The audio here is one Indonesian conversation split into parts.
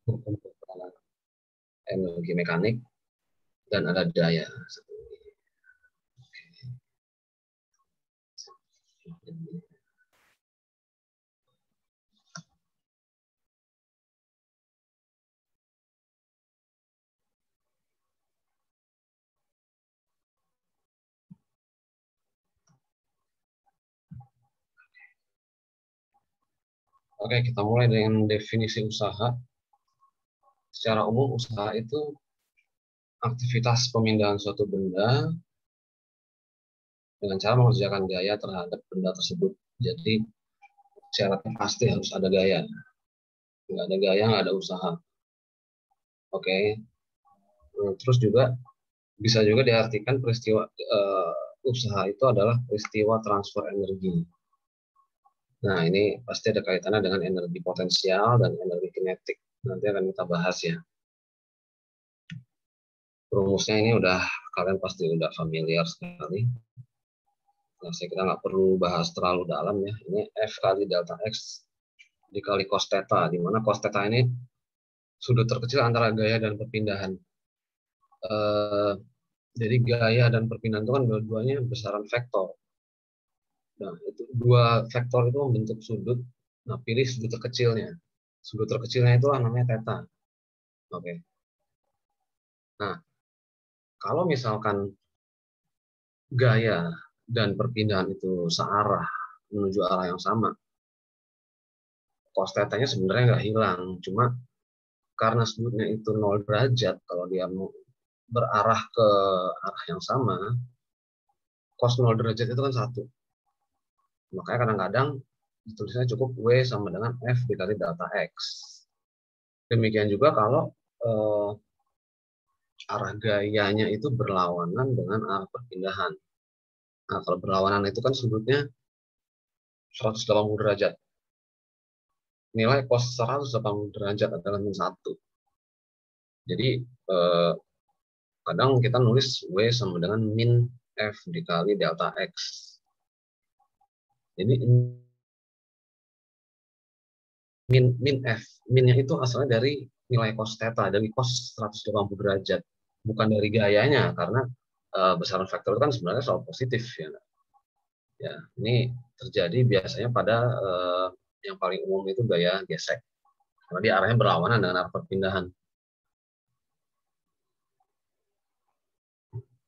hukum keterangan energi mekanik, dan ada daya. Oke, kita mulai dengan definisi usaha. Secara umum, usaha itu aktivitas pemindahan suatu benda dengan cara mengerjakan gaya terhadap benda tersebut. Jadi, syaratnya pasti harus ada gaya. Nggak ada gaya, nggak ada usaha. Oke. Terus juga bisa juga diartikan peristiwa usaha itu adalah peristiwa transfer energi. Nah, ini pasti ada kaitannya dengan energi potensial dan energi kinetik. Nanti akan kita bahas ya. Rumusnya ini kalian pasti udah familiar sekali. Nah, kita nggak perlu bahas terlalu dalam ya. Ini F kali delta X dikali cos theta, di mana cos theta ini sudut terkecil antara gaya dan perpindahan. Jadi gaya dan perpindahan itu kan dua-duanya besaran vektor. Nah, itu dua vektor itu membentuk sudut. Nah, pilih sudut terkecilnya. Sudut terkecilnya itu namanya theta. Oke. Nah, kalau misalkan gaya dan perpindahan itu searah menuju arah yang sama, cos theta-nya sebenarnya nggak hilang. Cuma karena sudutnya itu 0 derajat, kalau dia mau berarah ke arah yang sama, cos 0 derajat itu kan 1. Makanya kadang-kadang tulisnya cukup W sama dengan F dikali delta X. Demikian juga kalau arah gayanya itu berlawanan dengan arah perpindahan. Nah, kalau berlawanan itu kan sudutnya 180 derajat. Nilai cos 180 derajat adalah min 1. Jadi, kadang kita nulis W sama dengan min F dikali delta X. Jadi, min F. Minnya itu asalnya dari nilai cos theta, dari cos 180 derajat. Bukan dari gayanya, karena besaran vektor itu kan sebenarnya soal positif. Ya, ini terjadi biasanya pada yang paling umum itu gaya gesek. Karena dia arahnya berlawanan dengan arah perpindahan.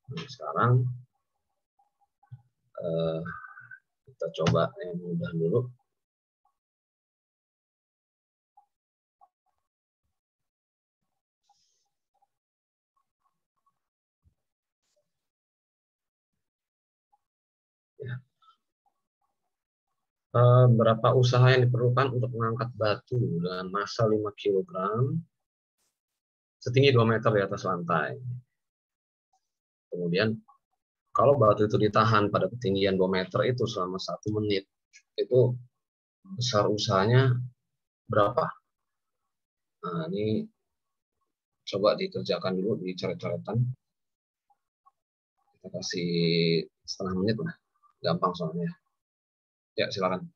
Nah, sekarang kita coba yang mudah dulu. Ya. Berapa usaha yang diperlukan untuk mengangkat batu dengan massa 5 kg setinggi 2 meter di atas lantai. Kemudian kalau batu itu ditahan pada ketinggian 2 meter itu selama 1 menit, itu besar usahanya berapa? Nah, ini coba dikerjakan dulu di coret-coretan. Kita kasih setengah menit lah. Gampang soalnya. Ya, silakan.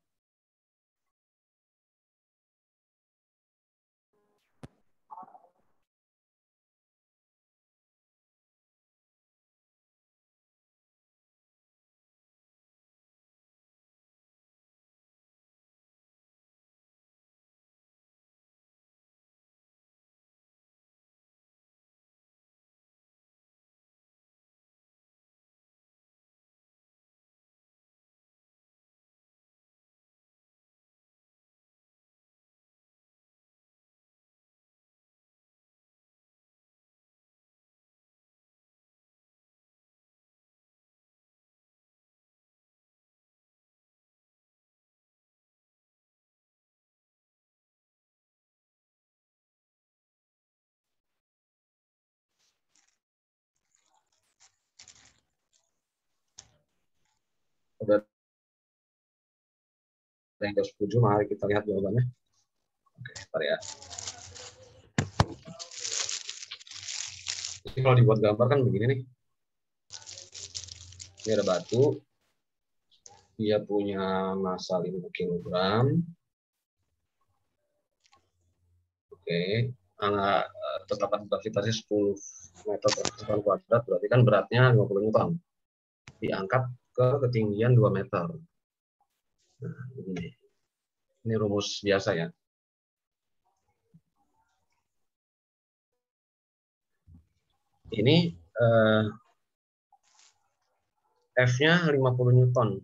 Udah yang jawab 10, mari kita lihat jawabannya. Oke, bentar ya. Jadi kalau dibuat gambar kan begini nih. Ini ada batu. Dia punya massa 5 kg. Oke. Oke, terdapat gravitasi 10 meter per sektor kuadrat, berarti kan beratnya 50 Newton. Diangkat ke ketinggian 2 meter. Nah, ini rumus biasa ya. Ini F-nya 50 Newton.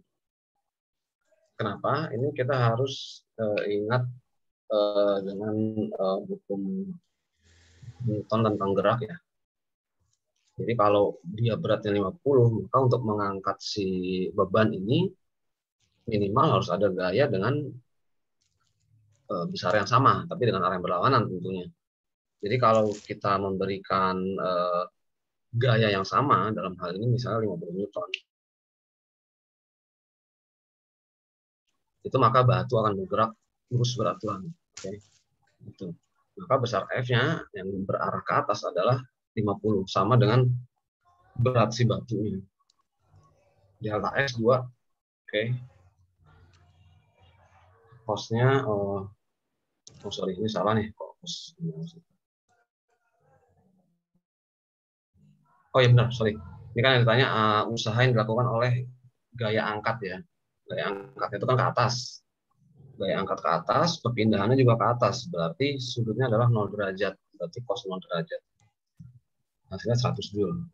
Kenapa? Ini kita harus ingat dengan hukum Newton tentang gerak ya. Jadi kalau dia beratnya 50, maka untuk mengangkat si beban ini minimal harus ada gaya dengan besar yang sama, tapi dengan arah yang berlawanan tentunya. Jadi kalau kita memberikan gaya yang sama, dalam hal ini misalnya 50 Newton, itu maka batu akan bergerak lurus beraturan. Oke. Gitu. Maka besar F-nya yang berarah ke atas adalah 50, sama dengan berat si batunya. Delta S 2, oke. Cos-nya, oh sorry, ini salah nih. Oh iya benar, sorry. Ini kan yang ditanya usaha yang dilakukan oleh gaya angkat ya. Gaya angkat itu kan ke atas. Gaya angkat ke atas, perpindahannya juga ke atas. Berarti sudutnya adalah 0 derajat. Berarti cos 0 derajat. Hasilnya 100 Joule.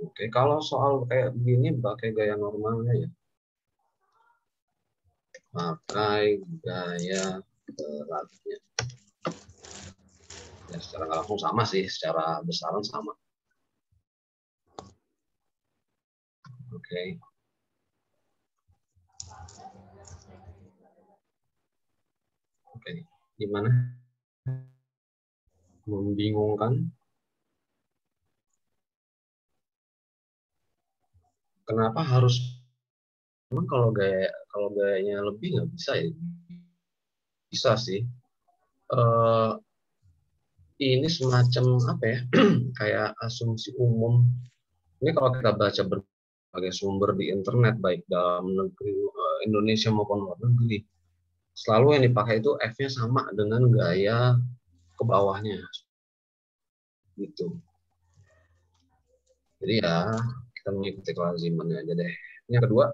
Oke, kalau soal kayak begini pakai gaya normalnya ya. Pakai gaya beratnya. Ya, secara nggak langsung sama sih, secara besaran sama. Oke. Oke, gimana? Membingungkan? Kenapa harus? Memang kalau gayanya lebih nggak bisa ya? Bisa sih. Ini semacam apa ya? Kayak asumsi umum. Ini kalau kita baca berbagai sumber di internet, baik dalam negeri Indonesia maupun luar negeri, selalu yang dipakai itu F-nya sama dengan gaya ke bawahnya. Gitu. Jadi ya, kita mengikuti kelazimannya aja deh. Yang kedua,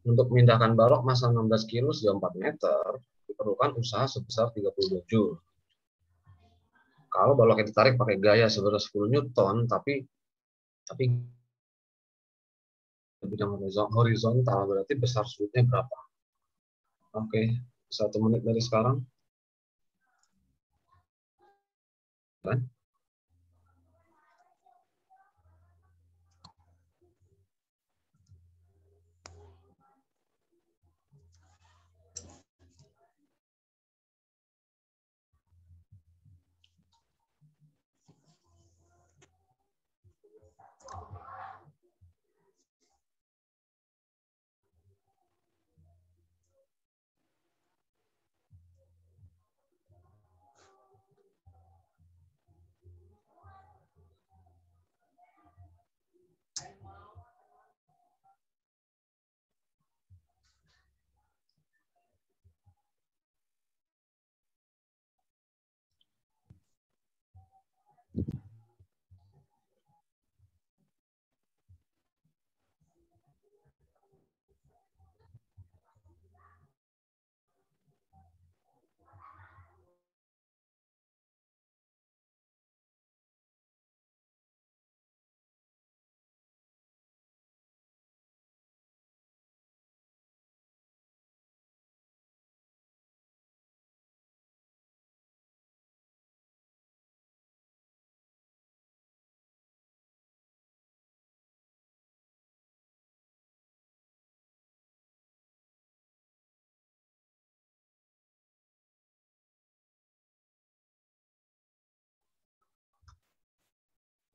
untuk memindahkan balok massa 16 kilo sejauh 4 meter, diperlukan usaha sebesar 32 Joule. Kalau baloknya ditarik pakai gaya sebesar 10 Newton, tapi bidang horizontal, berarti besar sudutnya berapa? Oke, 1 menit dari sekarang. Kan?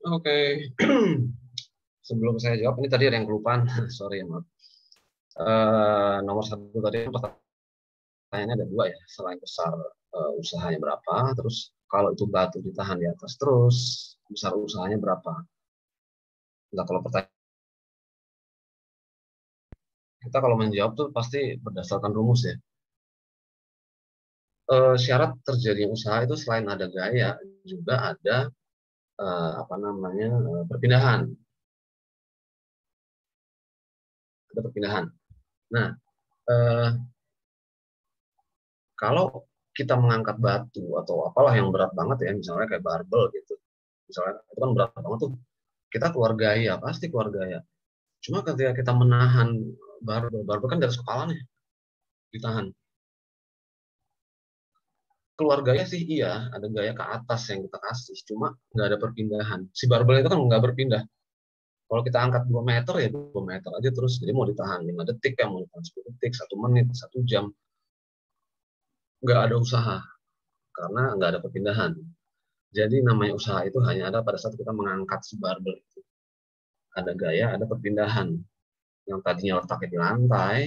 Oke. Sebelum saya jawab, ini tadi ada yang kelupaan. Sorry ya, maaf. Nomor satu tadi pertanyaannya ada dua ya. Selain besar usahanya berapa, terus kalau itu batu ditahan di atas terus, besar usahanya berapa? Nah, kalau pertanyaan Kita kalau menjawab tuh pasti berdasarkan rumus ya. Syarat terjadinya usaha itu selain ada gaya, juga ada apa namanya perpindahan. Ada perpindahan. Nah, eh, kalau kita mengangkat batu atau apalah yang berat banget ya, misalnya kayak barbel gitu, misalnya itu kan berat banget tuh, kita keluar gaya, pasti keluar gaya. Cuma ketika kita menahan barbel, barbel kan dari kepala nih, ditahan. Keluar gaya sih iya, ada gaya ke atas yang kita kasih, cuma nggak ada perpindahan. Si barbel itu kan nggak berpindah. Kalau kita angkat 2 meter ya 2 meter aja terus, jadi mau ditahan 5 detik, ya mau ditahan 10 detik, 1 menit, 1 jam, nggak ada usaha karena nggak ada perpindahan. Jadi namanya usaha itu hanya ada pada saat kita mengangkat si barbel itu. Ada gaya, ada perpindahan. Yang tadinya letaknya di lantai,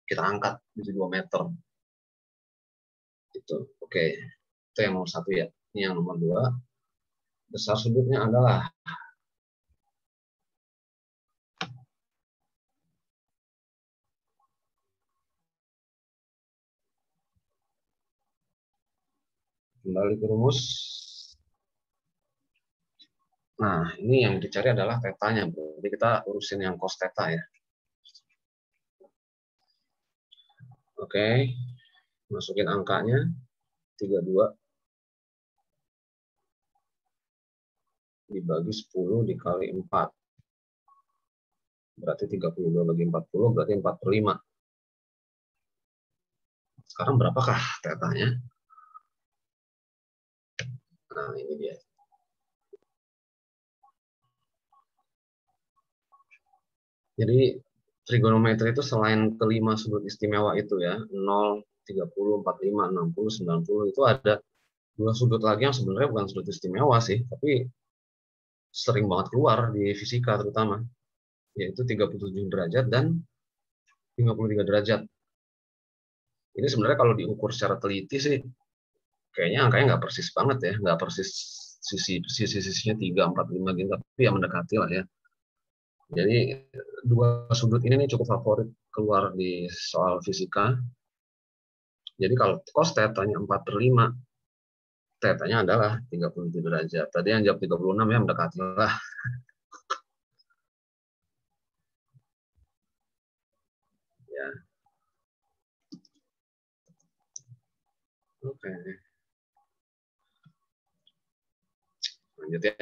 kita angkat di 2 meter. Itu. Oke, itu yang nomor 1 ya. Ini yang nomor 2, besar sudutnya adalah kembali ke rumus. Nah, ini yang dicari adalah tetanya. Jadi kita urusin yang cos theta ya. Oke, masukin angkanya 32 dibagi 10 dikali 4. Berarti 32 bagi 40 berarti 4/5. Sekarang berapakah tetanya? Nah, ini dia. Jadi trigonometri itu selain kelima sudut istimewa itu ya, 0, 30, 45, 60, 90, itu ada 2 sudut lagi yang sebenarnya bukan sudut istimewa sih, tapi sering banget keluar di fisika terutama, yaitu 37 derajat dan 53 derajat. Ini sebenarnya kalau diukur secara teliti sih, kayaknya angkanya nggak persis banget ya, nggak persis sisi-sisinya 3, 4, 5 gitu, tapi ya mendekati lah ya. Jadi 2 sudut ini nih cukup favorit keluar di soal fisika. Jadi kalau cos tetanya 4/5, tetanya adalah 37 derajat. Tadi yang jawab 36 ya mendekati lah. Ya. Oke, lanjut ya.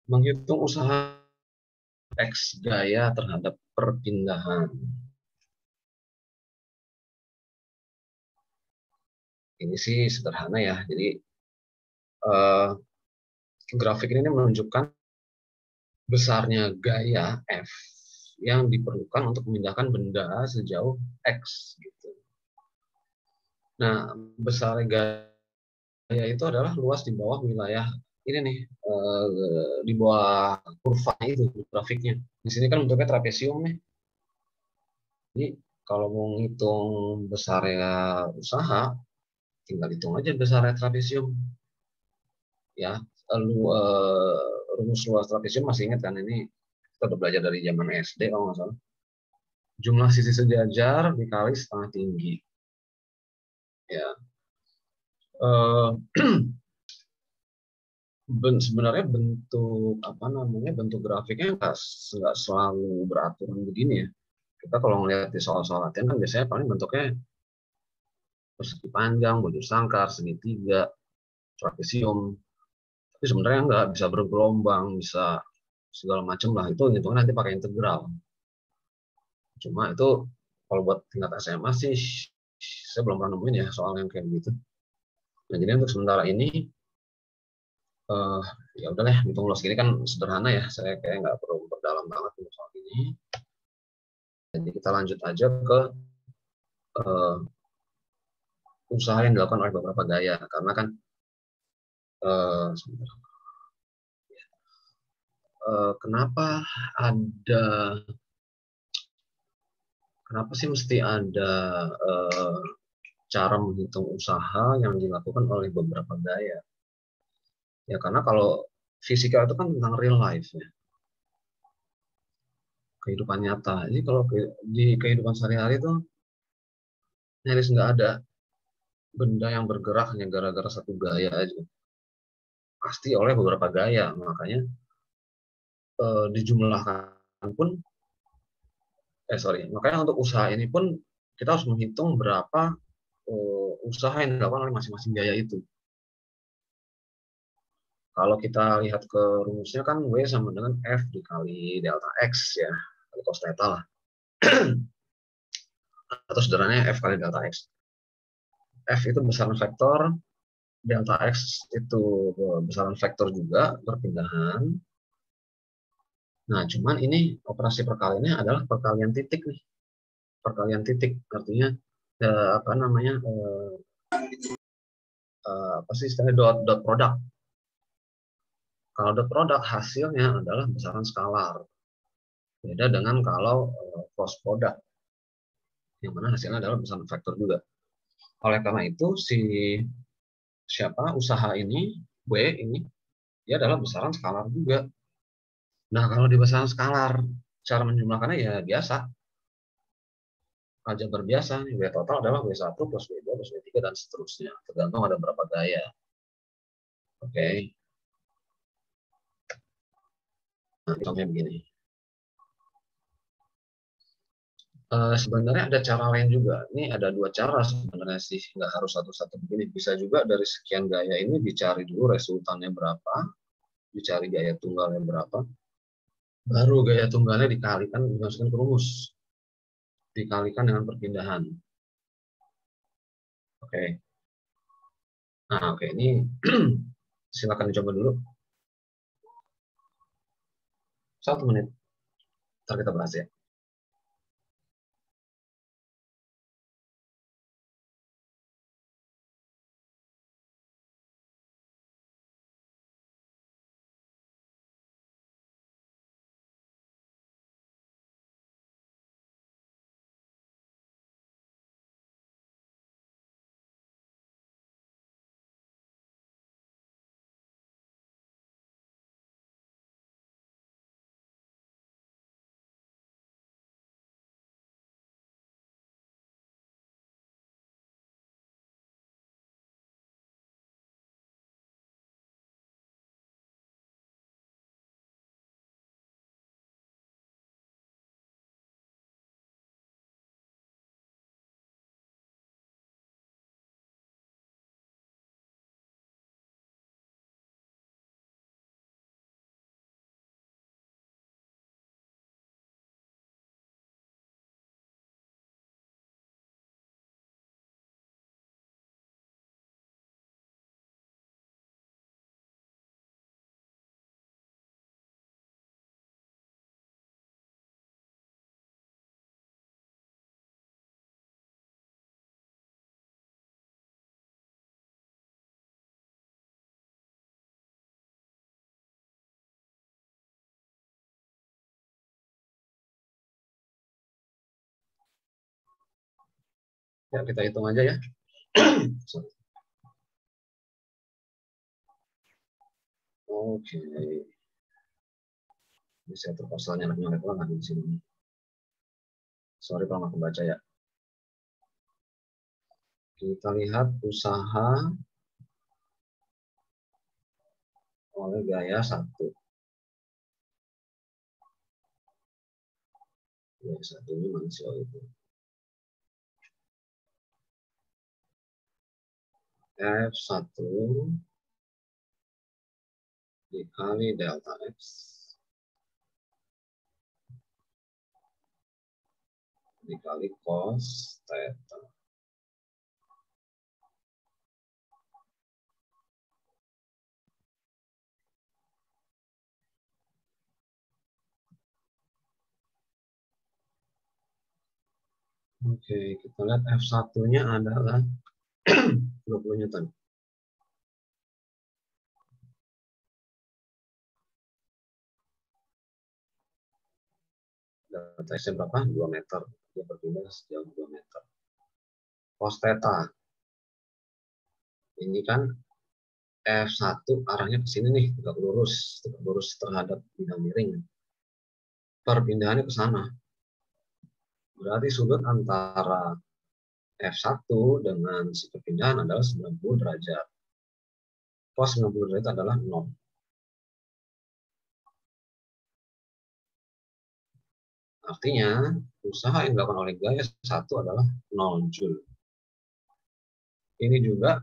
Menghitung usaha X gaya terhadap perpindahan. Ini sih sederhana ya. Jadi eh, grafik ini menunjukkan besarnya gaya F yang diperlukan untuk memindahkan benda sejauh X. Gitu. Nah, besar gaya itu adalah luas di bawah wilayah ini nih, di bawah kurva itu grafiknya. Di sini kan bentuknya trapesium nih. Jadi kalau mau ngitung besarnya usaha, tinggal hitung aja besarnya trapesium. Ya, lu rumus luas trapesium masih ingat kan, ini kita udah belajar dari zaman SD kalau nggak salah. Jumlah sisi sejajar dikali setengah tinggi. Ya, eh, sebenarnya bentuk apa namanya bentuk grafiknya nggak selalu beraturan begini ya. Kita kalau ngelihat di soal-soal latihan kan biasanya paling bentuknya persegi panjang, bujur sangkar, segitiga, trapesium. Tapi sebenarnya nggak bisa bergelombang, bisa segala macam lah. Itu hitungnya nanti pakai integral. Cuma itu kalau buat tingkat SMA sih saya belum pernah nemuin ya soal yang kayak gitu. Nah, jadi untuk sementara ini uh, ya udahlah, hitung los gini kan sederhana ya. Saya kayak nggak perlu berdalam banget untuk soal ini. Jadi kita lanjut aja ke uh, usaha yang dilakukan oleh beberapa gaya, karena kan uh, kenapa ada kenapa sih mesti ada uh, cara menghitung usaha yang dilakukan oleh beberapa gaya? Ya karena kalau fisika itu kan tentang real life ya, kehidupan nyata. Jadi kalau di kehidupan sehari-hari itu nyaris nggak ada benda yang bergerak hanya gara-gara satu gaya aja. Pasti oleh beberapa gaya, makanya dijumlahkan pun, makanya untuk usaha ini pun kita harus menghitung berapa usaha yang dilakukan oleh masing-masing gaya itu. Kalau kita lihat ke rumusnya kan W sama dengan F dikali delta X ya, kali cos theta lah. Atau sederhananya F kali delta X. F itu besaran vektor, delta X itu besaran vektor juga, perpindahan. Nah, cuman ini operasi perkaliannya adalah perkalian titik nih. Perkalian titik, artinya apa namanya, apa sih istilahnya, dot product. Kalau dot product hasilnya adalah besaran skalar. Beda dengan kalau cross product, yang mana hasilnya adalah besaran vektor juga. Oleh karena itu usaha ini, W ini, dia adalah besaran skalar juga. Nah, kalau di besaran skalar, cara menjumlahkannya ya biasa. Aljabar biasa, W total adalah W1 plus W2 plus W3 dan seterusnya. Tergantung ada berapa gaya. Oke. Nah, contohnya begini. Sebenarnya ada cara lain juga. Ini ada dua cara sebenarnya sih, nggak harus satu-satu begini. Bisa juga dari sekian gaya ini dicari dulu resultannya berapa, dicari gaya tunggalnya berapa, baru gaya tunggalnya dikalikan, dimasukkan ke rumus, dikalikan dengan perpindahan. Oke. Nah, oke, ini silakan dicoba dulu. 1 menit. Ntar kita bahas ya. Ya, kita hitung aja ya. Oke. Ini saya terpaksa nyalek-nyalek banget di sini. Sorry kalau nggak kebaca ya. Kita lihat usaha oleh gaya 1. Gaya 1 ini manusia itu. F1 dikali delta X dikali cos theta. Oke, kita lihat F1-nya adalah 20 Newton. Delta X-nya berapa? 2 meter. Dia berpindah sejauh 2 meter. Cos theta. Ini kan F1 arahnya ke sini nih, tegak lurus terhadap bidang miring. Perpindahannya ke sana. Berarti sudut antara F1 dengan si perpindahan adalah 90 derajat. Cos 90 derajat adalah 0. Artinya, usaha yang dilakukan oleh gaya 1 adalah 0 Joule. Ini juga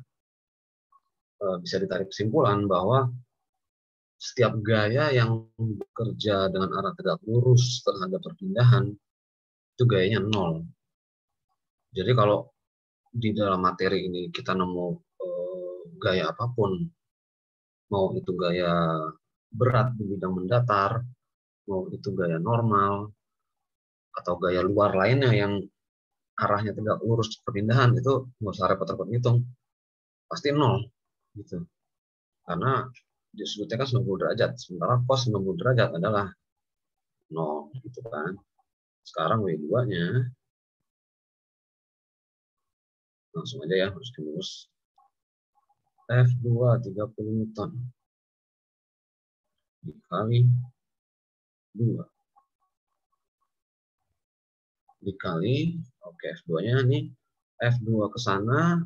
bisa ditarik kesimpulan bahwa setiap gaya yang bekerja dengan arah tegak lurus terhadap perpindahan, itu gayanya 0. Jadi kalau di dalam materi ini kita nemu gaya apapun, mau itu gaya berat di bidang mendatar, mau itu gaya normal, atau gaya luar lainnya yang arahnya tegak lurus perpindahan, itu nggak usah repot-repot ngitung, pasti 0 gitu. Karena di sudutnya kan 90 derajat, sementara cos 90 derajat adalah 0 gitu kan. Sekarang W2-nya langsung aja ya, harus diurus. F2 30 Newton dikali 2 dikali, oke, F2-nya nih, F2 ke sana,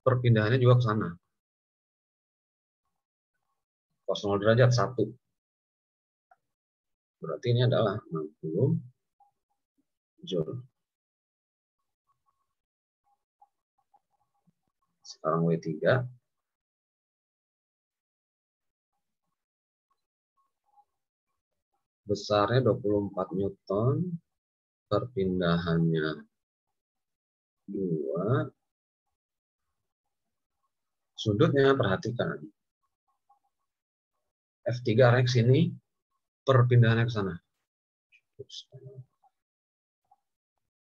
perpindahannya juga ke sana. Cos 0 derajat 1. Berarti ini adalah 60 Joule. Sekarang W3. Besarnya 24 Newton, perpindahannya 2. Sudutnya perhatikan. F3 arahnya ke sini, perpindahannya ke sana.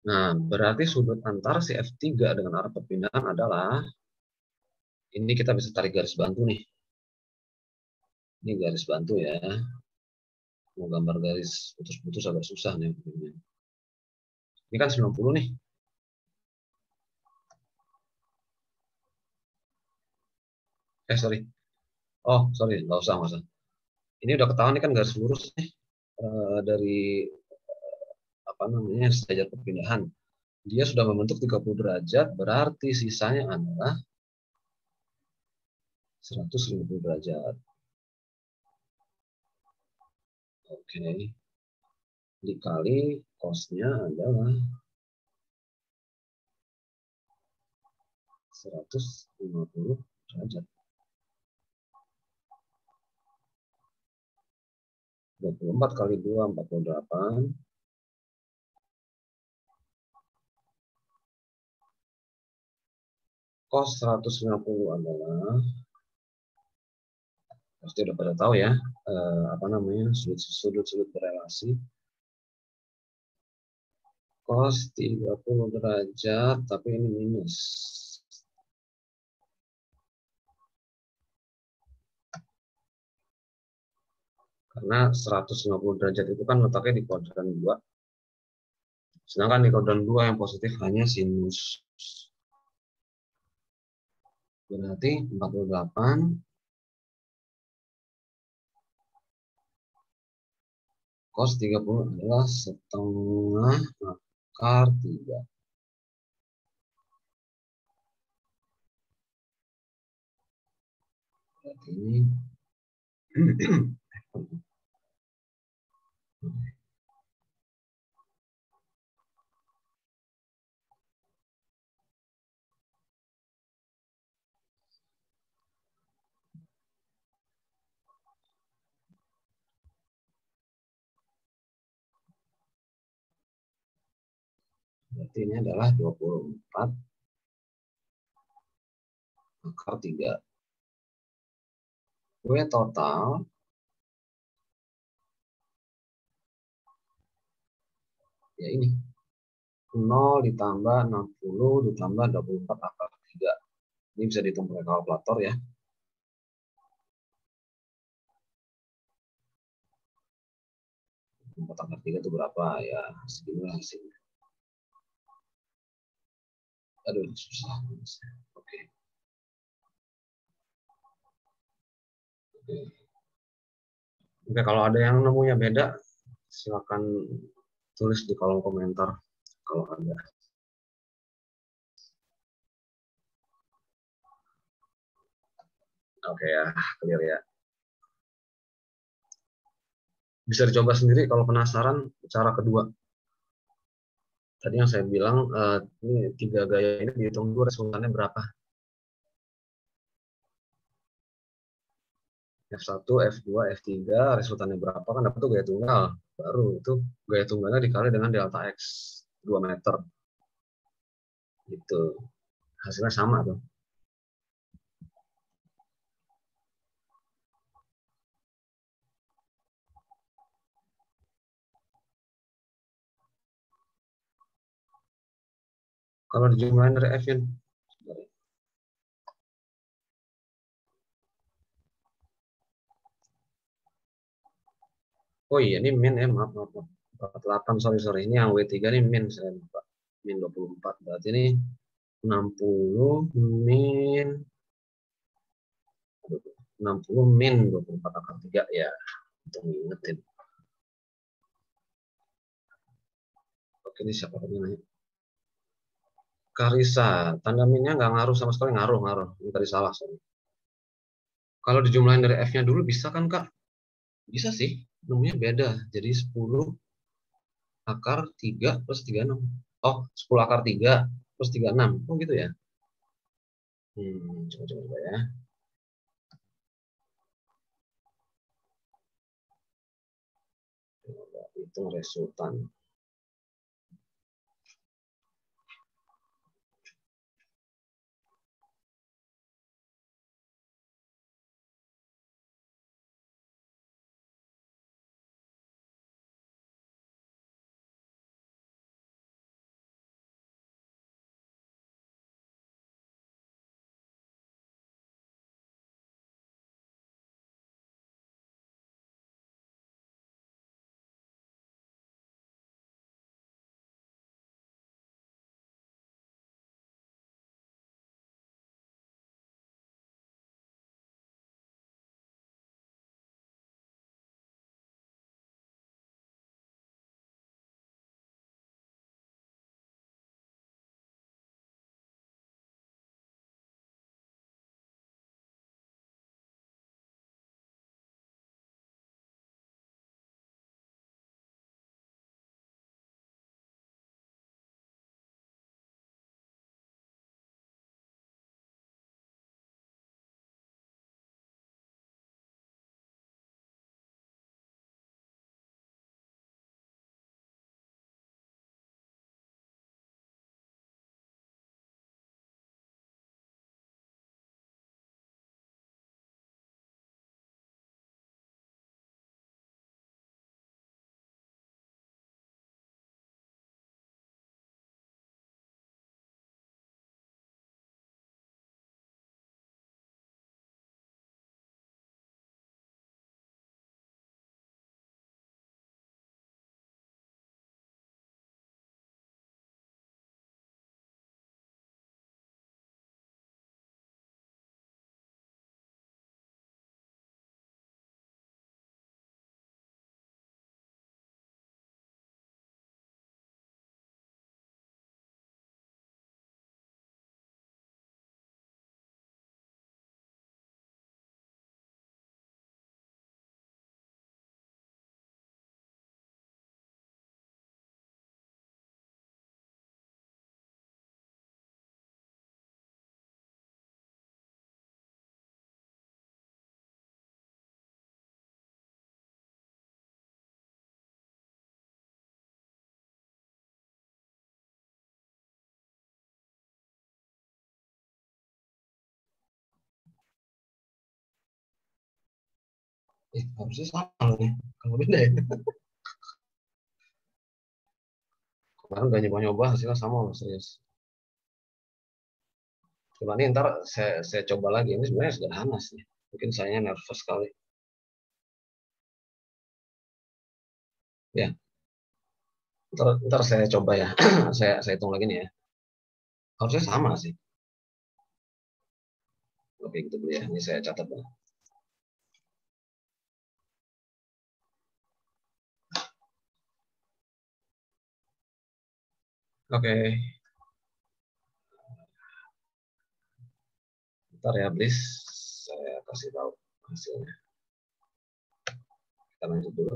Nah, berarti sudut antara si F3 dengan arah perpindahan adalah, ini kita bisa tarik garis bantu nih. Ini garis bantu ya. Mau gambar garis putus-putus agak susah nih. Ini kan 90 nih. Sorry. Oh, sorry, nggak usah. Ini udah ketahuan nih kan garis lurus nih. Dari apa namanya, sejajar perpindahan. Dia sudah membentuk 30 derajat, berarti sisanya adalah 150 derajat. Oke. Dikali cosnya adalah 150 derajat. 24 kali 2, 48. Cos 150 adalah, pasti udah pada tahu ya, apa namanya, sudut-sudut berelasi. Cos 30 derajat, tapi ini minus. Karena 150 derajat itu kan letaknya di kuadran 2. Sedangkan di kuadran 2 yang positif hanya sinus. Berarti 48 cos 30 adalah setengah akar 3. Berarti ini ini adalah 24 akar 3. W total ya ini 0 ditambah 60 ditambah 24 akar 3. Ini bisa dihitung pakai kalkulator ya. Akar 3 itu berapa ya? Seginilah hasilnya. Aduh, susah. Oke. Oke, kalau ada yang nemunya beda, silakan tulis di kolom komentar kalau ada. Oke ya, clear ya. Bisa dicoba sendiri kalau penasaran cara kedua. Tadi yang saya bilang, ini 3 gaya ini dihitung dulu resultannya berapa. F1, F2, F3, resultannya berapa, kan dapat tuh gaya tunggal. Baru itu gaya tunggalnya dikali dengan delta X, 2 meter. Gitu. Hasilnya sama tuh. Kalau dijumlahin dari F-nya. Oh iya, ini min ya, maaf. 48, sorry. Ini yang W3 ini min, saya lupa. Min 24. Berarti ini 60 min 60 min 24 akar 3 ya. Untuk ngingetin. Oke, ini siapa yang nanya? Karisa, tanda minnya nggak ngaruh sama sekali, ngaruh. Ini tadi salah. Sorry. Kalau dijumlahin dari F-nya dulu bisa kan, Kak? Bisa sih, nomornya beda. Jadi 10 akar 3 plus 36. Oh, 10 akar 3 plus 36. Oh gitu ya? Coba ya. Coba hitung resultan. Harusnya sama nih. Kalau beda ya. Kemarin udah nyoba-nyoba, hasilnya sama loh, serius. Coba nih ntar saya coba lagi. Ini sebenarnya sederhana sih. Mungkin saya nervous sekali. Ya, ntar saya coba ya. saya hitung lagi nih ya. Harusnya sama sih. Oke, gitu dulu ya. Ini saya catat ya. Oke, bentar ya, please. Saya kasih tahu hasilnya. Kita lanjut dulu.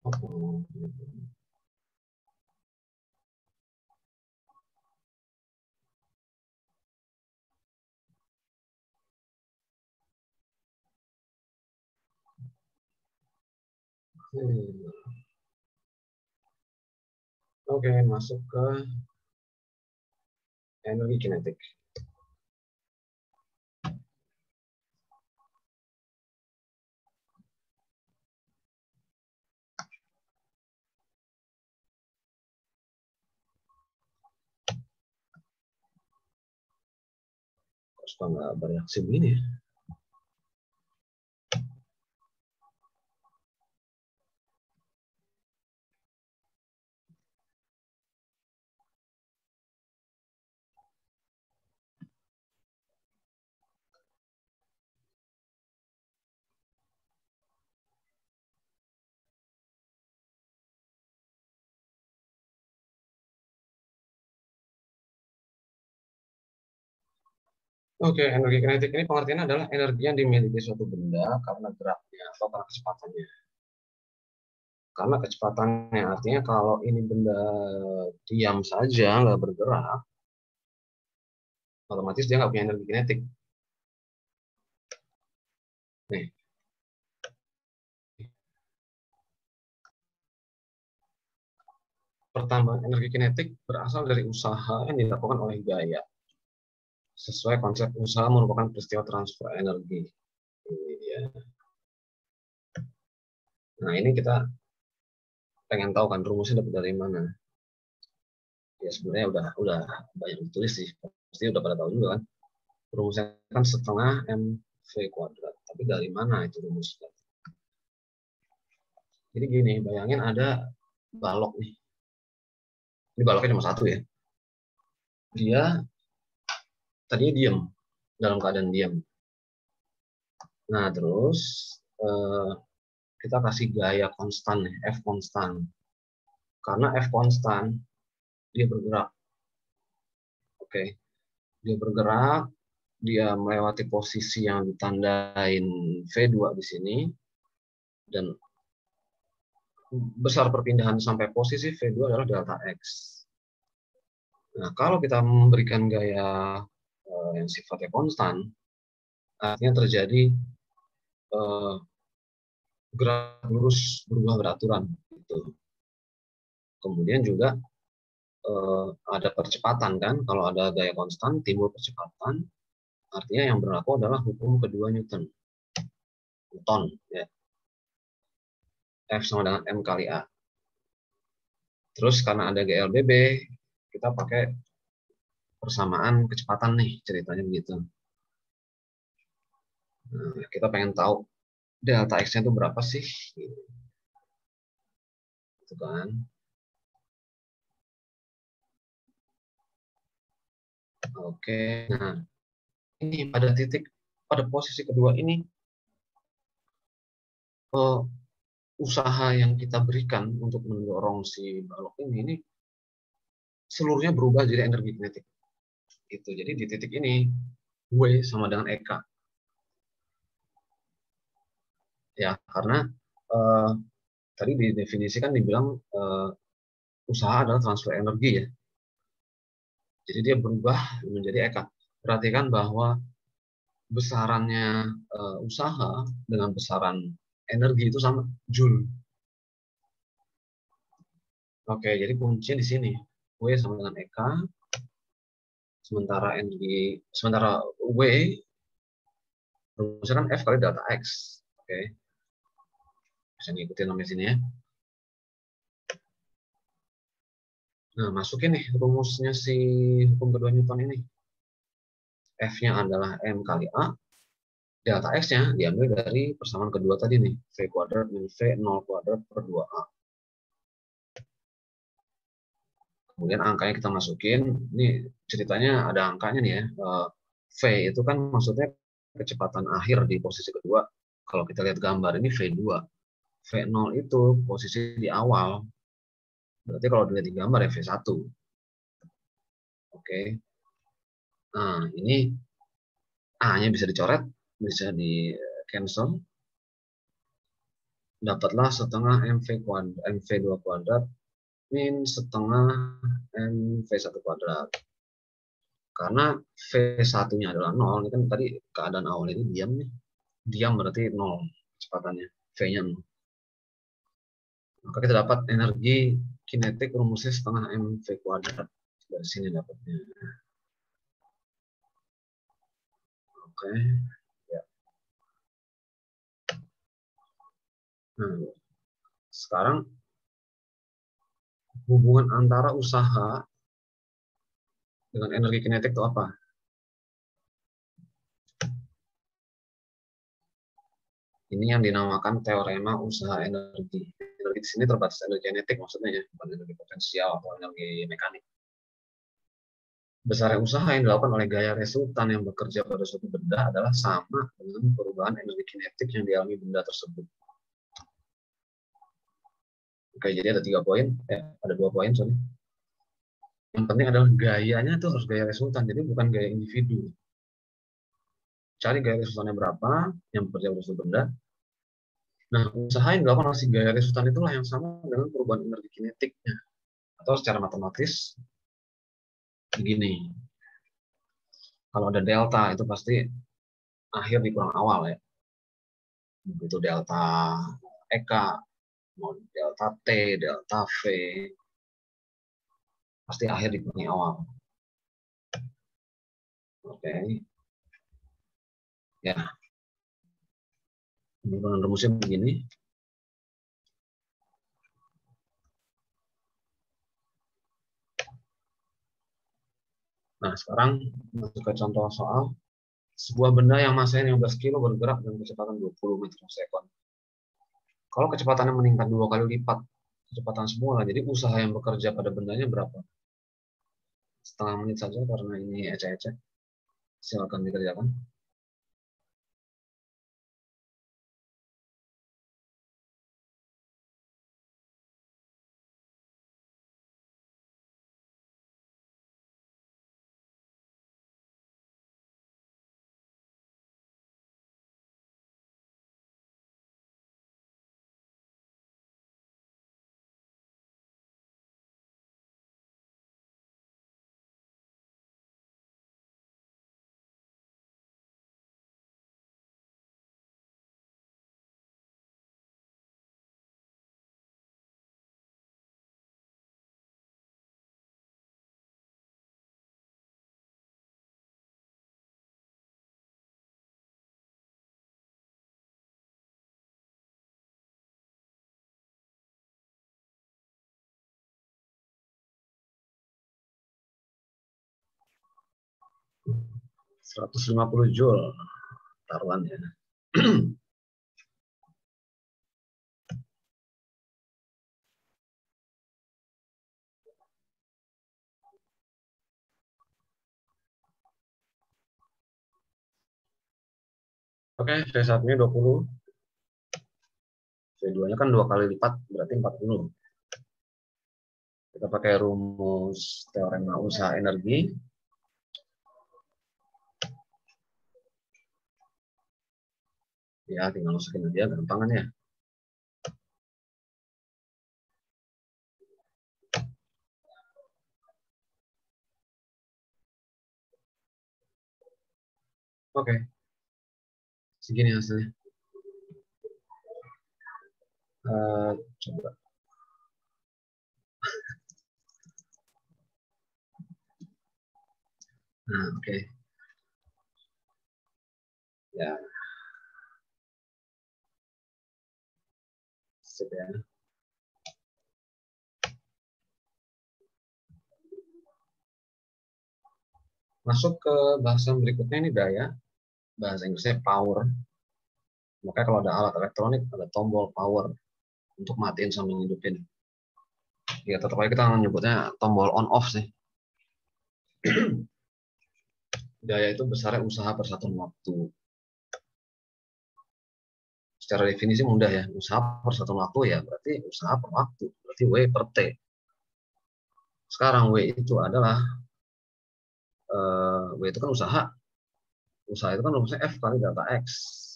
Oh, Oke, masuk ke energi kinetik. Kok suka nggak bereaksi begini ya? Oke, energi kinetik ini pengertiannya adalah energi yang dimiliki suatu benda karena geraknya atau karena kecepatannya. Karena kecepatannya artinya kalau ini benda diam saja, nggak bergerak, otomatis dia nggak punya energi kinetik. Nih, pertambahan energi kinetik berasal dari usaha yang dilakukan oleh gaya. Sesuai konsep usaha merupakan peristiwa transfer energi. Ini dia. Nah, ini kita pengen tahu kan rumusnya dapat dari mana. Ya sebenarnya udah banyak ditulis sih. Pasti udah pada tahu juga kan. Rumusnya kan setengah mv kuadrat. Tapi dari mana itu rumusnya? Jadi gini, bayangin ada balok nih. Ini baloknya cuma satu ya. Dia tadinya diam, dalam keadaan diam. Nah, terus eh, kita kasih gaya konstan nih, F konstan. Karena F konstan, dia bergerak. Oke, dia bergerak, dia melewati posisi yang ditandain V2 di sini, dan besar perpindahan sampai posisi V2 adalah delta X. Nah, kalau kita memberikan gaya yang sifatnya konstan, artinya terjadi eh, gerak lurus berubah beraturan. Gitu. Kemudian juga ada percepatan kan, kalau ada gaya konstan timbul percepatan, artinya yang berlaku adalah hukum kedua Newton. Newton, ya. F sama dengan M kali A. Terus karena ada GLBB, kita pakai persamaan kecepatan nih, ceritanya begitu. Nah, kita pengen tahu delta X-nya itu berapa sih? Gitu kan. Oke, nah ini pada posisi kedua ini, usaha yang kita berikan untuk mendorong si balok ini seluruhnya berubah jadi energi kinetik. Gitu. Jadi di titik ini W sama dengan EK. Ya, karena eh, tadi didefinisikan dibilang usaha adalah transfer energi ya. Jadi dia berubah menjadi EK. Perhatikan bahwa besarannya usaha dengan besaran energi itu sama, Joule. Oke, jadi kuncinya di sini. W sama dengan EK, sementara W rumusnya kan F kali delta X. Oke, bisa ngikutin namanya sini ya. Nah, masukin nih rumusnya si hukum kedua Newton ini. F-nya adalah M kali A, Delta X-nya diambil dari persamaan kedua tadi nih, V kuadrat min V 0 kuadrat per 2A. Kemudian angkanya kita masukin, ini ceritanya ada angkanya nih ya. V itu kan maksudnya kecepatan akhir di posisi kedua. Kalau kita lihat gambar ini V2. V0 itu posisi di awal. Berarti kalau dilihat di gambar ya V1. Oke. Nah, ini A-nya bisa dicoret, bisa di cancel. Dapatlah setengah MV2 kuadrat min setengah MV1 kuadrat. Karena V1-nya adalah 0, ini kan tadi keadaan awal ini diam nih. Diam berarti 0 kecepatannya, V-nya 0. Maka kita dapat energi kinetik rumusnya setengah MV kuadrat. Dari sini dapatnya. Oke. Ya. Nah, sekarang hubungan antara usaha dengan energi kinetik itu apa? Ini yang dinamakan teorema usaha energi. Energi di sini terbatas energi kinetik maksudnya ya, bukan energi potensial atau energi mekanik. Besarnya usaha yang dilakukan oleh gaya resultan yang bekerja pada suatu benda adalah sama dengan perubahan energi kinetik yang dialami benda tersebut. Oke, jadi ada 3 poin, ada 2 poin, sorry. Yang penting adalah gayanya itu harus gaya resultan, jadi bukan gaya individu. Cari gaya resultannya berapa, yang bekerja pada suatu benda. Nah, usaha yang dilakukan oleh si gaya resultan itulah yang sama dengan perubahan energi kinetiknya. Atau secara matematis, begini. Kalau ada delta, itu pasti akhir dikurang awal ya. Begitu delta EK, mau delta T, delta V, pasti akhir dikurangi awal. Oke. Ya. Penurunan rumusnya begini. Nah, sekarang masuk ke contoh soal. Sebuah benda yang masanya 15 kilo bergerak dengan kecepatan 20 meter per sekon. Kalau kecepatannya meningkat 2 kali lipat kecepatan semula, jadi usaha yang bekerja pada bendanya berapa? Setengah menit saja karena ini ecek-ecek. Silakan dikerjakan. Oke, 150 joule taruhannya. Oke, V1-nya 20. V2-nya kan 2 kali lipat, berarti 40. Kita pakai rumus teorema usaha energi. Ya, tinggal masukin aja, gampangan ya. Oke, segini hasilnya. Coba. Nah, oke. Ya, sip ya. Masuk ke bahasan berikutnya ini daya. bahasa Inggrisnya power. Makanya kalau ada alat elektronik ada tombol power untuk matiin sama hidupin. Ya tetap aja kita menyebutnya tombol on off sih. Daya itu besarnya usaha per satuan waktu. Secara definisi mudah ya. Usaha per satuan waktu ya berarti usaha per waktu. Berarti W per T. Sekarang W itu adalah W itu kan usaha. Usaha itu kan rumusnya F kali delta X.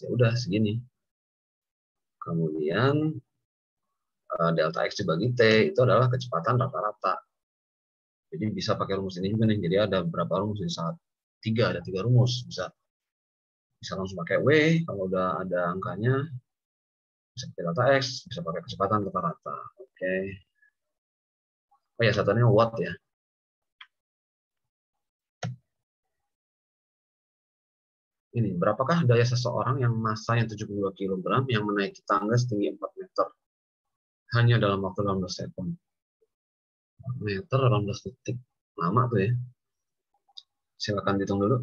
Ya udah segini. Kemudian delta X dibagi T itu adalah kecepatan rata-rata. Jadi bisa pakai rumus ini juga nih. Jadi ada berapa rumus? Saat ada tiga rumus. Bisa langsung pakai W. Kalau udah ada angkanya, bisa pakai delta X, bisa pakai kecepatan rata-rata. Oke. Oh ya, satunya watt ya. Ini, berapakah daya seseorang yang masanya 72 kg yang menaiki tangga setinggi 4 meter hanya dalam waktu 18 sekund? 4 meter 18 detik. Lama tuh ya. Silakan dihitung dulu.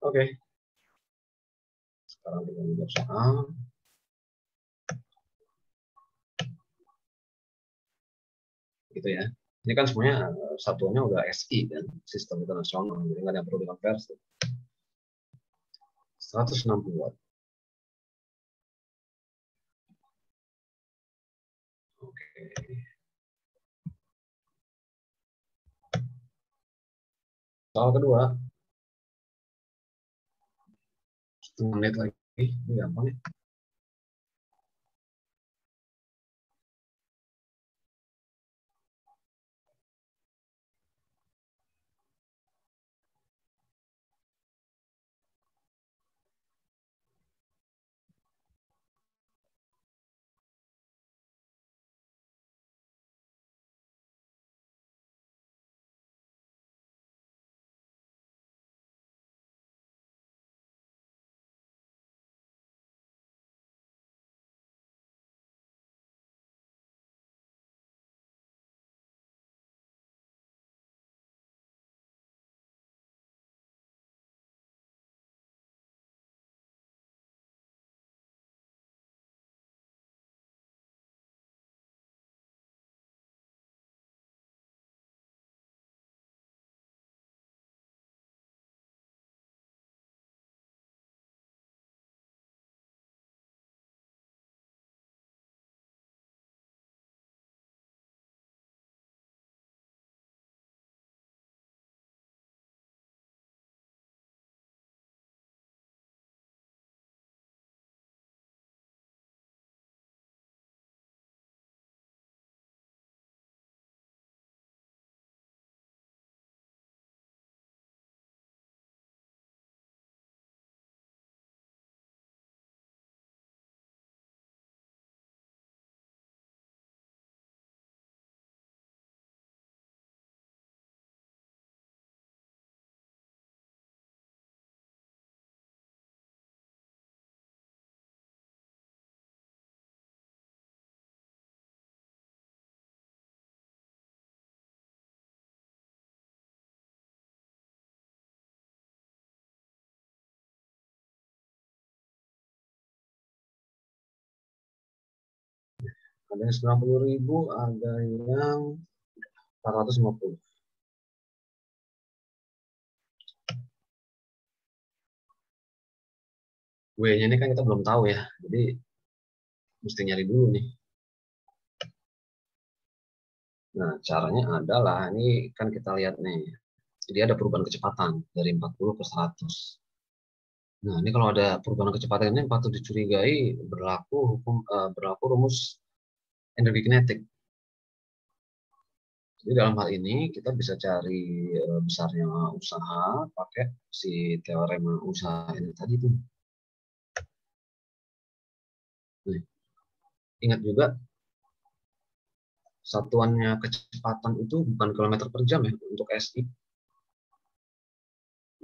Oke. Sekarang kita menjawab soal. Gitu ya. Ini kan semuanya satuannya udah SI kan, sistem internasional, jadi nggak ada yang perlu dikonversi. 160 watt. Oke. Soal kedua, 1 menit lagi. Ini gampang ya. Ada yang 90.000, ada yang 450. W-nya ini kan kita belum tahu ya, jadi mesti nyari dulu nih. Nah, caranya adalah, ini kan kita lihat nih, jadi ada perubahan kecepatan dari 40 ke 100. Nah, ini kalau ada perubahan kecepatan ini patut dicurigai berlaku rumus energi kinetik. Jadi dalam hal ini kita bisa cari besarnya usaha pakai si teorema usaha ini tadi tuh. Nih, ingat juga satuannya kecepatan itu bukan kilometer per jam ya untuk SI,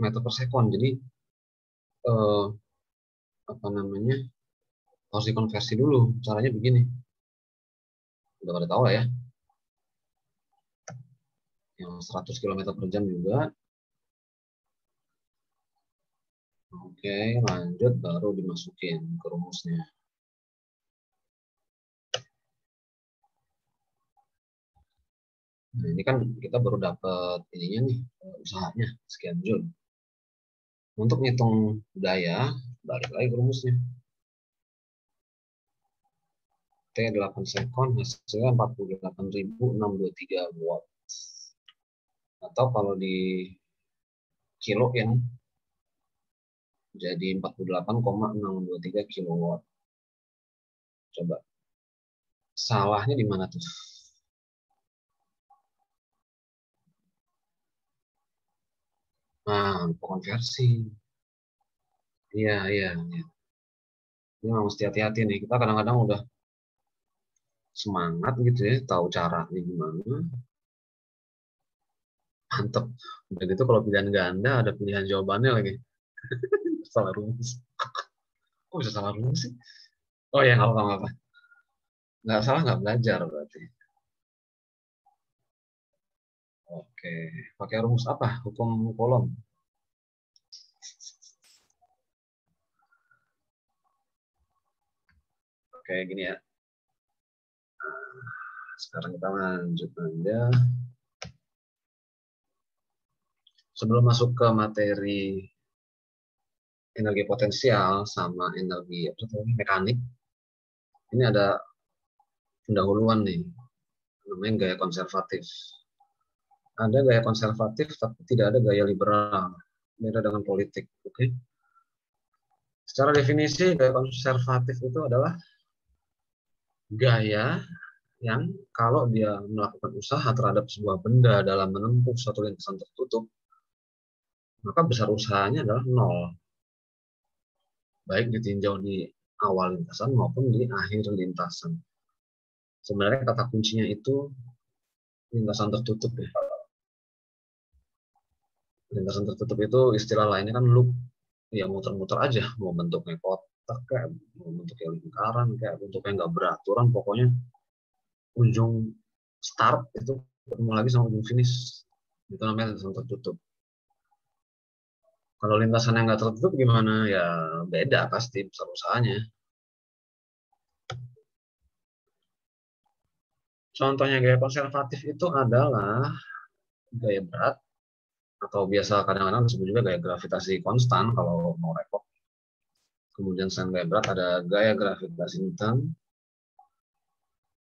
meter per sekon. Jadi eh, apa namanya, harus dikonversi dulu. Caranya begini, udah pada tahu lah ya, yang 100 km per jam juga. Oke, lanjut, baru dimasukin ke rumusnya. Nah, ini kan kita baru dapat ininya nih, usahanya sekian joule. Untuk ngitung daya, balik lagi ke rumusnya. T8 sekon hasilnya 48.623 watt. Atau kalau di kilo ya, jadi 48,623 kilowatt. Coba, salahnya di mana tuh? Nah, konversi. Iya, iya, iya. Ini memang mesti hati-hati nih. Kita kadang-kadang udah semangat gitu ya, tahu caranya gimana. Mantep. Udah gitu kalau pilihan ganda ada pilihan jawabannya lagi. Salah rumus. Kok bisa salah rumus sih? Oh ya, nggak apa-apa. Nggak salah, nggak belajar berarti. Oke. Pakai rumus apa? Hukum kolom. Oke, gini ya. Sekarang kita lanjut aja. Sebelum masuk ke materi energi potensial sama energi mekanik, ini ada pendahuluan nih, namanya gaya konservatif. Ada gaya konservatif, tapi tidak ada gaya liberal. Beda dengan politik. Oke? Secara definisi, gaya konservatif itu adalah gaya yang kalau dia melakukan usaha terhadap sebuah benda dalam menempuh suatu lintasan tertutup, maka besar usahanya adalah nol. Baik ditinjau di awal lintasan maupun di akhir lintasan. Sebenarnya kata kuncinya itu lintasan tertutup ya. Lintasan tertutup itu istilah lainnya kan loop, ya muter-muter aja, mau bentuknya kotak kayak, mau bentuknya lingkaran kayak, bentuknya nggak beraturan, pokoknya ujung start itu ketemu lagi sama ujung finish, itu namanya lintasan tertutup. Kalau lintasan yang nggak tertutup gimana ya, beda pasti besar usahanya. Contohnya gaya konservatif itu adalah gaya berat, atau biasa kadang-kadang disebut juga gaya gravitasi konstan kalau mau repot. Kemudian selain gaya berat ada gaya gravitasi Newton,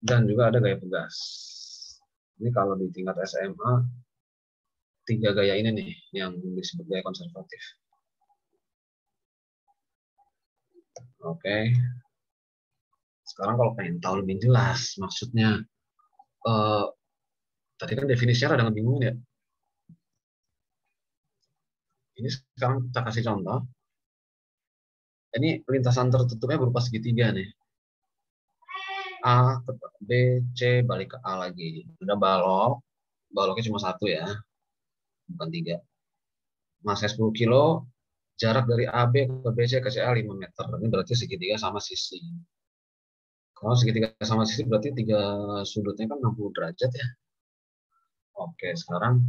dan juga ada gaya pegas. Ini kalau di tingkat SMA, tiga gaya ini nih yang disebut gaya konservatif. Oke. Sekarang kalau pengen tahu lebih jelas maksudnya, eh, tadi kan definisinya ada bingung ya. Ini sekarang kita kasih contoh. Ini lintasan tertutupnya berupa segitiga nih. A ke B, C balik ke A lagi. Ada balok, baloknya cuma satu ya, bukan tiga. Masnya 10 kilo, jarak dari AB ke BC ke CA 5 meter. Ini berarti segitiga sama sisi. Kalau segitiga sama sisi berarti tiga sudutnya kan 60 derajat ya. Oke, sekarang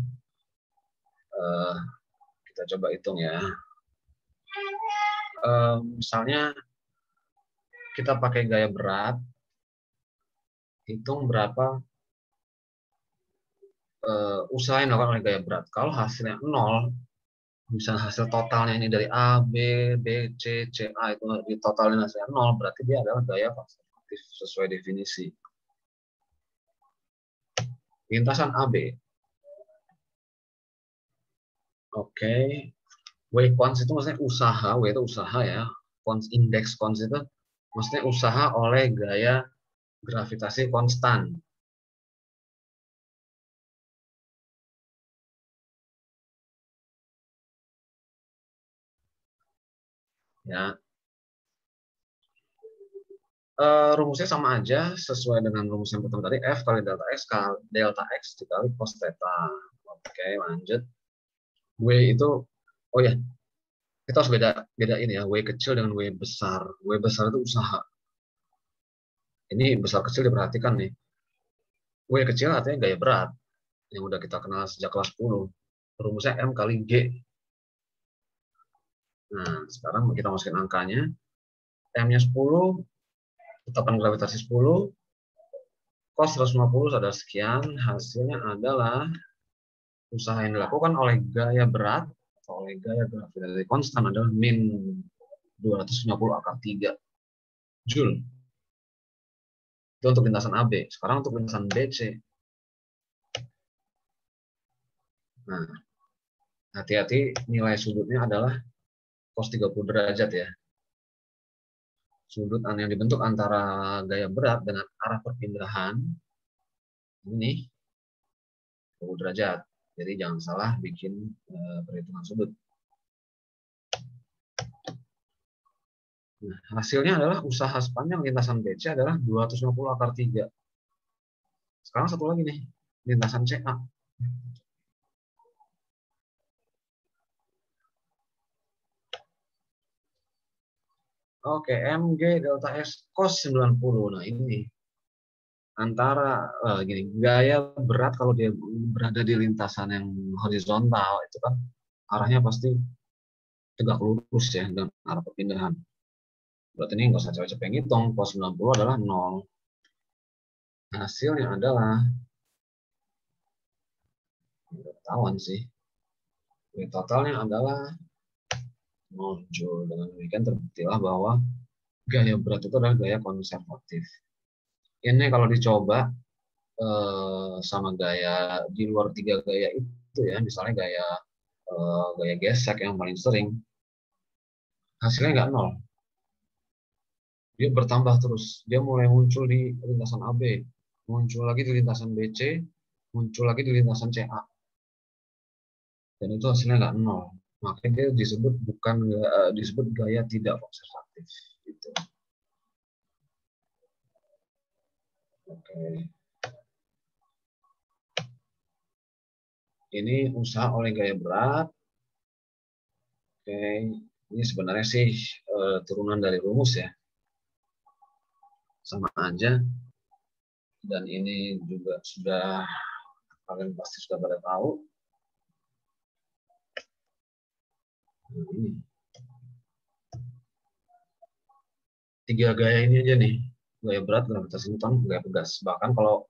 uh, kita coba hitung ya. Misalnya kita pakai gaya berat, hitung berapa usaha yang dilakukan oleh gaya berat. Kalau hasilnya 0, misalnya hasil totalnya ini dari A, B, B, C, C, A itu ditotalin hasilnya 0, berarti dia adalah gaya konservatif sesuai definisi. Lintasan AB. Oke. W cons itu maksudnya usaha, W itu usaha ya. Cons indeks cons itu maksudnya usaha oleh gaya gravitasi konstan. Ya, rumusnya sama aja sesuai dengan rumus yang pertama tadi, F kali delta X dikali cos theta. Oke, lanjut. W itu, oh ya, kita harus beda ini ya, W kecil dengan W besar. W besar itu usaha. Ini besar kecil diperhatikan nih. W kecil artinya gaya berat yang udah kita kenal sejak kelas 10. Rumusnya M kali G. Nah, sekarang kita masukin angkanya. M-nya 10, tetapkan gravitasi 10, cos 150 adalah sekian, hasilnya adalah usaha yang dilakukan oleh gaya berat atau oleh gaya gravitasi konstan adalah min 250 akar 3 Joule. Itu untuk lintasan AB. Sekarang untuk lintasan BC. Nah, hati-hati nilai sudutnya adalah cos 30 derajat ya. Sudut yang dibentuk antara gaya berat dengan arah perpindahan ini 30 derajat. Jadi jangan salah bikin perhitungan sudut. Nah, hasilnya adalah usaha sepanjang lintasan BC adalah 250 akar 3. Sekarang satu lagi nih, lintasan CA. Oke, MG delta S cos 90. Nah, ini antara gini, gaya berat kalau dia berada di lintasan yang horizontal itu kan arahnya pasti tegak lurus ya dan arah perpindahan. Berarti ini nggak usah capek-capek ngitung, cos 90 adalah 0. Hasilnya adalah ketahuan sih. Totalnya adalah 0 Joule. Dengan demikian terbuktilah bahwa gaya berat itu adalah gaya konservatif. Ini kalau dicoba sama gaya di luar 3 gaya itu ya, misalnya gaya gesek yang paling sering, hasilnya nggak 0. Dia bertambah terus. Dia mulai muncul di lintasan AB, muncul lagi di lintasan BC, muncul lagi di lintasan CA. Dan itu hasilnya nggak 0. Makanya dia disebut gaya tidak konservatif. Gitu. Oke. Ini usaha oleh gaya berat. Oke. Ini sebenarnya sih turunan dari rumus ya. Sama aja. Dan ini juga sudah kalian pasti sudah pada tahu. Nah, ini. 3 gaya ini aja nih. Gaya berat, gravitasi Newton, gaya pegas. Bahkan kalau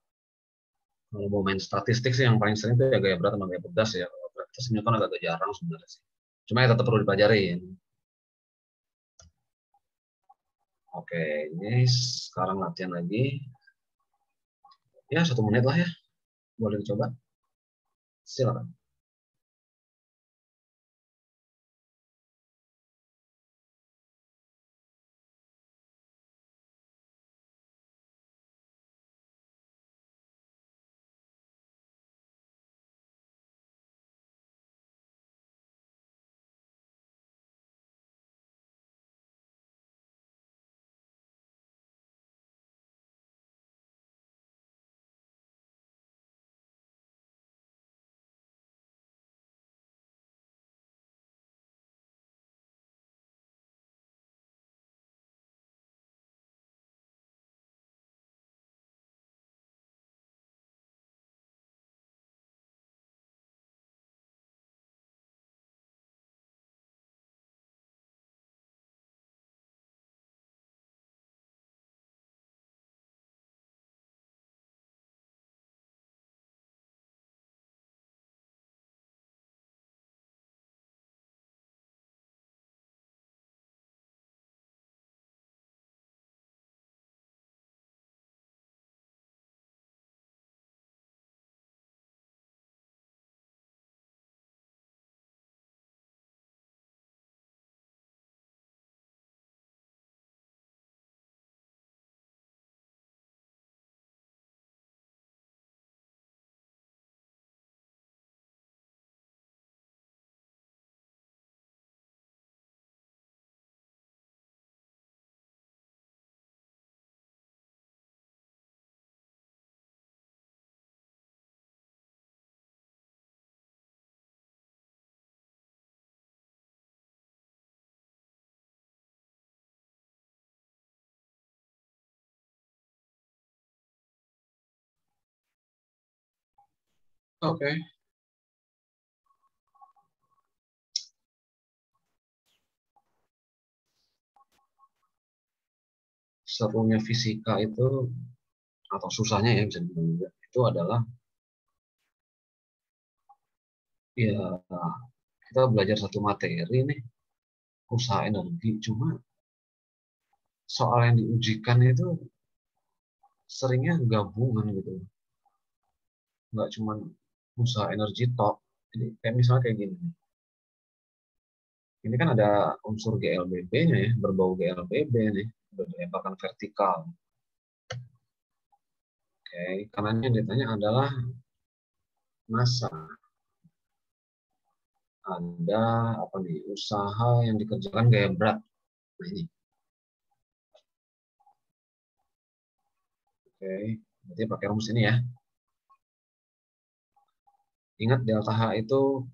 mau main statistik sih yang paling sering itu ya gaya berat sama gaya pegas ya. Kalau gravitasi Newton agak jarang sebenarnya sih. Cuma ya tetap perlu dipelajari. Oke, ini sekarang latihan lagi. Ya, 1 menit lah ya. Boleh dicoba. Silakan. Oke. Serunya fisika itu, atau susahnya ya bisa dibilang juga, itu adalah ya kita belajar satu materi nih, usaha energi, cuma soal yang diujikan itu seringnya gabungan gitu, nggak cuma usaha energi tok. Jadi kayak misalnya kayak gini, ini kan ada unsur GLBB-nya ya, berbau GLBB nih, berlebarkan vertikal. Oke, karena yang ditanya adalah massa. Ada apa nih, usaha yang dikerjakan gaya berat. Nah ini, oke, berarti pakai rumus ini ya. Ingat delta H itu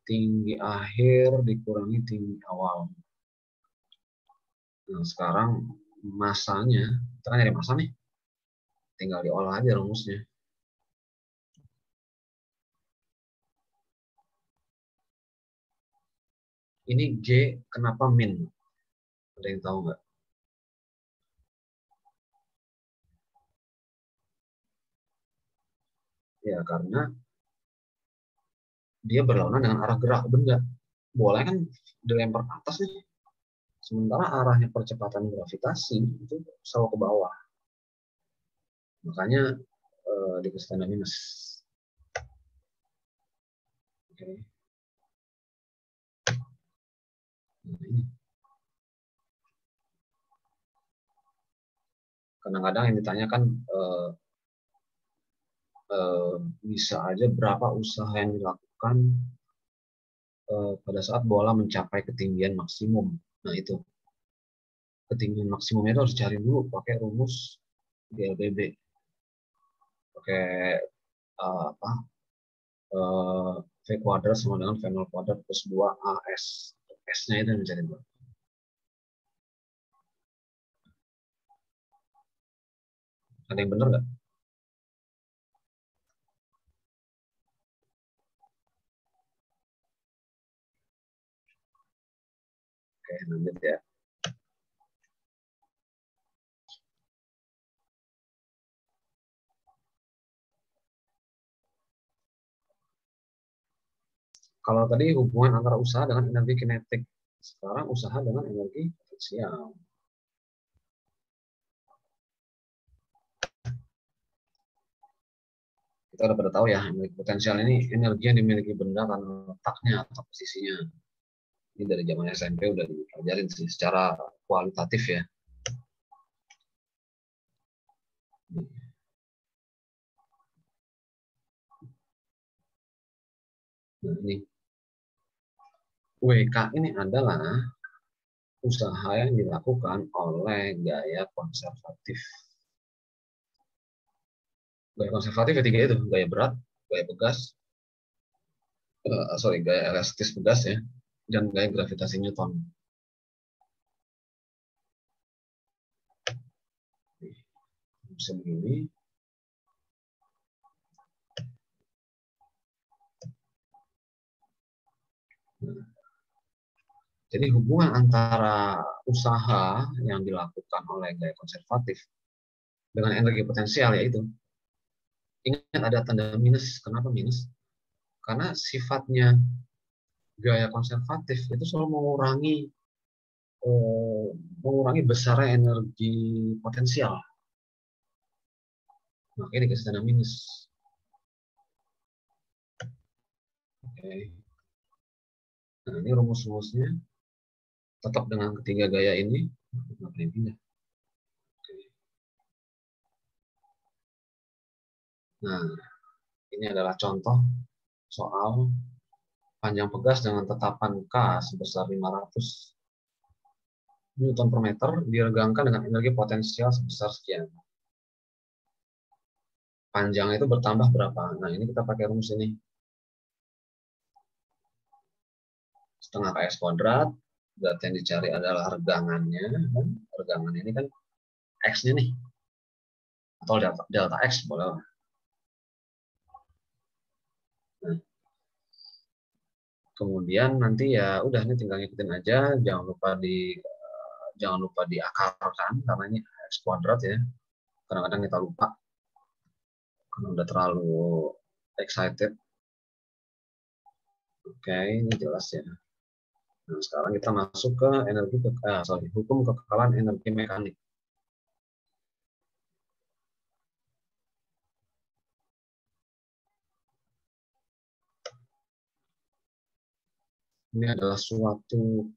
tinggi akhir dikurangi tinggi awal. Nah sekarang masanya, kita kan nyari massa nih, tinggal diolah aja rumusnya. Ini G kenapa min? Ada yang tahu nggak? Ya karena dia berlawanan dengan arah gerak benda. Bola kan dilempar ke atas nih, sementara arahnya percepatan gravitasi itu selalu ke bawah. Makanya dikasih tanda minus. Oke. Nah, ini. Kadang-kadang yang ditanyakan bisa aja berapa usaha yang dilakukan pada saat bola mencapai ketinggian maksimum. Nah itu, ketinggian maksimumnya itu harus cari dulu pakai rumus GLBB. Pakai apa? V kuadrat sama dengan V0 kuadrat plus 2 AS. S-nya itu yang mencari dulu. Ada yang benar nggak? Oke, lanjut ya. Kalau tadi hubungan antara usaha dengan energi kinetik, sekarang usaha dengan energi potensial. Kita udah pada tahu ya, energi potensial ini energi yang dimiliki benda karena letaknya atau posisinya. Ini dari zaman SMP udah dipelajarin sih secara kualitatif ya. Nah, ini WK ini adalah usaha yang dilakukan oleh gaya konservatif. Gaya konservatif ya tiga itu, gaya berat, gaya pegas, gaya elastis pegas ya, dan gaya gravitasi Newton. Bisa begini. Nah, jadi hubungan antara usaha yang dilakukan oleh gaya konservatif dengan energi potensial yaitu, ingat ada tanda minus. Kenapa minus? Karena sifatnya gaya konservatif itu selalu mengurangi besarnya energi potensial. Makanya dikasih tanda minus. Oke. Nah, ini rumus-rumusnya tetap dengan ketiga gaya ini. Nggak boleh pindah. Oke. Nah, ini adalah contoh soal panjang pegas dengan tetapan K sebesar 500 Newton per meter diregangkan dengan energi potensial sebesar sekian. Panjang itu bertambah berapa? Nah, ini kita pakai rumus ini. Setengah KS kuadrat, berarti yang dicari adalah regangannya. Regangan ini kan X-nya nih. Atau delta X boleh. Nah, kemudian nanti ya udah ini tinggal ngikutin aja, jangan lupa diakarkan karena ini x kuadrat ya. Kadang-kadang kita lupa karena udah terlalu excited. Oke, ini jelas ya. Nah, sekarang kita masuk ke hukum kekekalan energi mekanik. Ini adalah suatu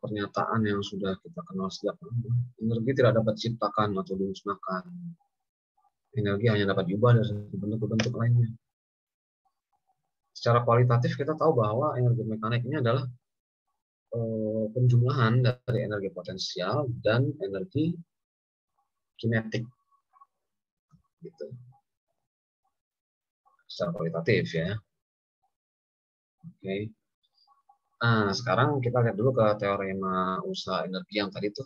pernyataan yang sudah kita kenal sejak lama. Energi tidak dapat diciptakan atau dimusnahkan. Energi hanya dapat diubah dari bentuk ke bentuk lainnya. Secara kualitatif kita tahu bahwa energi mekanik ini adalah penjumlahan dari energi potensial dan energi kinetik. Gitu. Secara kualitatif ya. Oke. Nah, sekarang kita lihat dulu ke teorema usaha energi yang tadi tuh.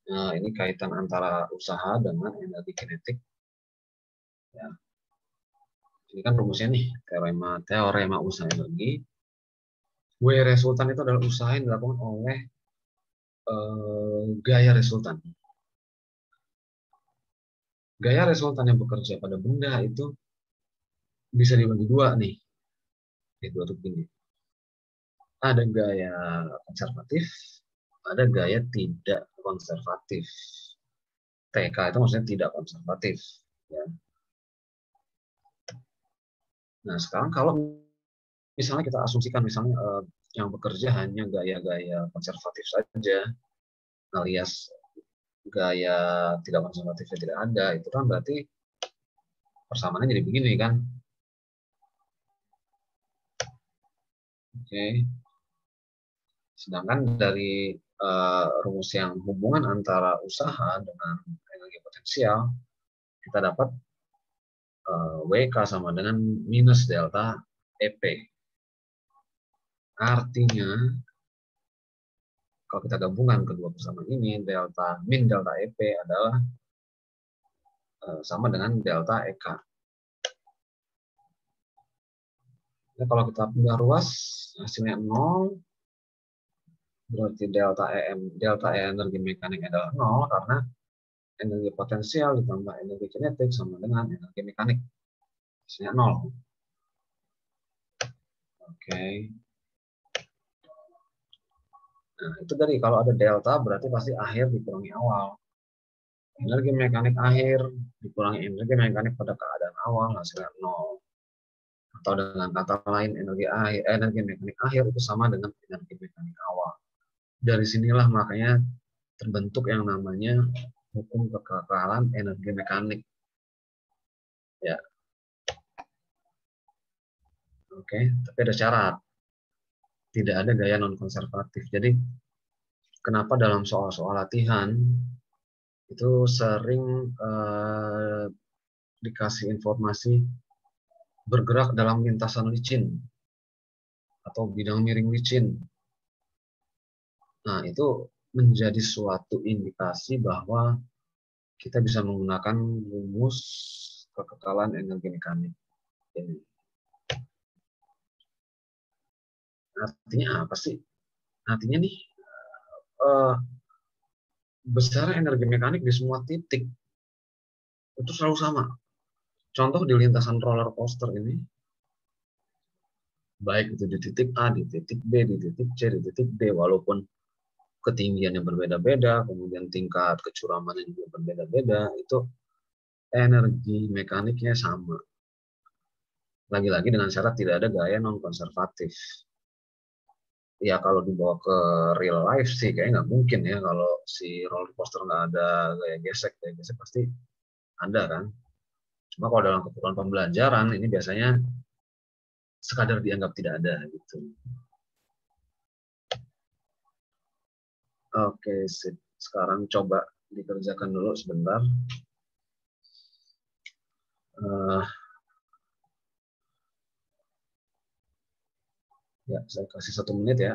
Nah, ini kaitan antara usaha dengan energi kinetik. Ya. Ini kan rumusnya nih, teorema usaha energi. W resultan itu adalah usaha yang dilakukan oleh gaya resultan. Gaya resultan yang bekerja pada benda itu bisa dibagi dua nih. Dua begini. Ada gaya konservatif, ada gaya tidak konservatif. TK itu maksudnya tidak konservatif. Ya. Nah, sekarang kalau misalnya kita asumsikan misalnya yang bekerja hanya gaya-gaya konservatif saja, alias gaya tidak konservatifnya tidak ada, itu kan berarti persamaannya jadi begini kan. Oke. Sedangkan dari rumus yang hubungan antara usaha dengan energi potensial, kita dapat WK sama dengan minus delta EP. Artinya, kalau kita gabungkan kedua persamaan ini, min delta EP adalah sama dengan delta EK. Nah, kalau kita pindah ruas, hasilnya 0, berarti delta E energi mekanik adalah 0, karena energi potensial ditambah energi kinetik sama dengan energi mekanik. Hasilnya 0. Oke. Nah, itu tadi kalau ada delta berarti pasti akhir dikurangi awal. Energi mekanik akhir dikurangi energi mekanik pada keadaan awal hasilnya 0. Atau dengan kata lain energi mekanik akhir itu sama dengan energi mekanik awal. Dari sinilah makanya terbentuk yang namanya hukum kekekalan energi mekanik. Ya. Oke, tapi ada syarat. Tidak ada gaya non konservatif. Jadi kenapa dalam soal-soal latihan itu sering dikasih informasi bergerak dalam lintasan licin atau bidang miring licin. Nah, itu menjadi suatu indikasi bahwa kita bisa menggunakan rumus kekekalan energi mekanik ini. Artinya apa sih? Artinya nih, besar energi mekanik di semua titik itu selalu sama. Contoh di lintasan roller coaster ini, baik itu di titik A, di titik B, di titik C, di titik D, walaupun ketinggiannya berbeda-beda, kemudian tingkat kecuramannya juga berbeda-beda, itu energi mekaniknya sama. Lagi-lagi dengan syarat tidak ada gaya non-konservatif. Ya kalau dibawa ke real life sih kayaknya nggak mungkin ya, kalau si roller coaster nggak ada gaya gesek pasti ada kan. Cuma kalau dalam keperluan pembelajaran ini biasanya sekadar dianggap tidak ada gitu. Oke, sip. Sekarang coba dikerjakan dulu sebentar. Ya, saya kasih 1 menit ya.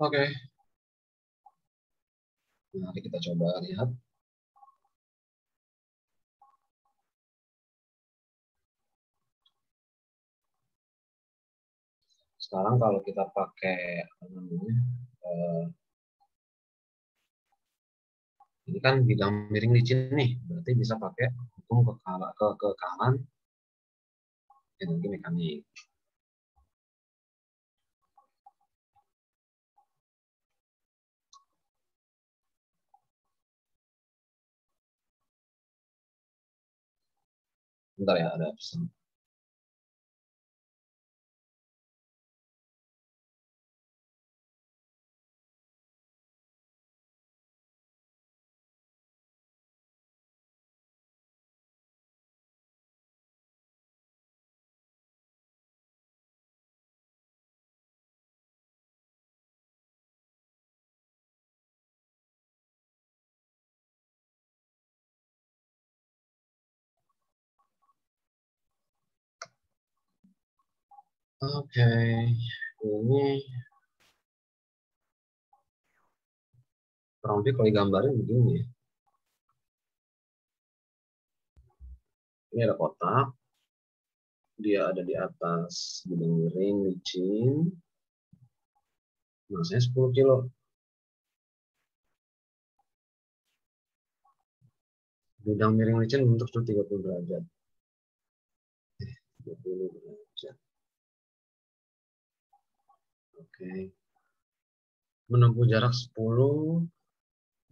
Oke, mari kita coba lihat. Sekarang kalau kita pakai apa namanya, ini kan bidang miring licin nih, berarti bisa pakai hukum kekekalan energi mekanik. Bentar ya, ada pesan. Oke, ini kurang lebih kalau digambarin begini ya. Ini ada kotak, dia ada di atas bidang miring licin, masanya 10 kilo. Bidang miring licin bentuk 30 derajat. 30 derajat. Oke. Menempuh jarak 10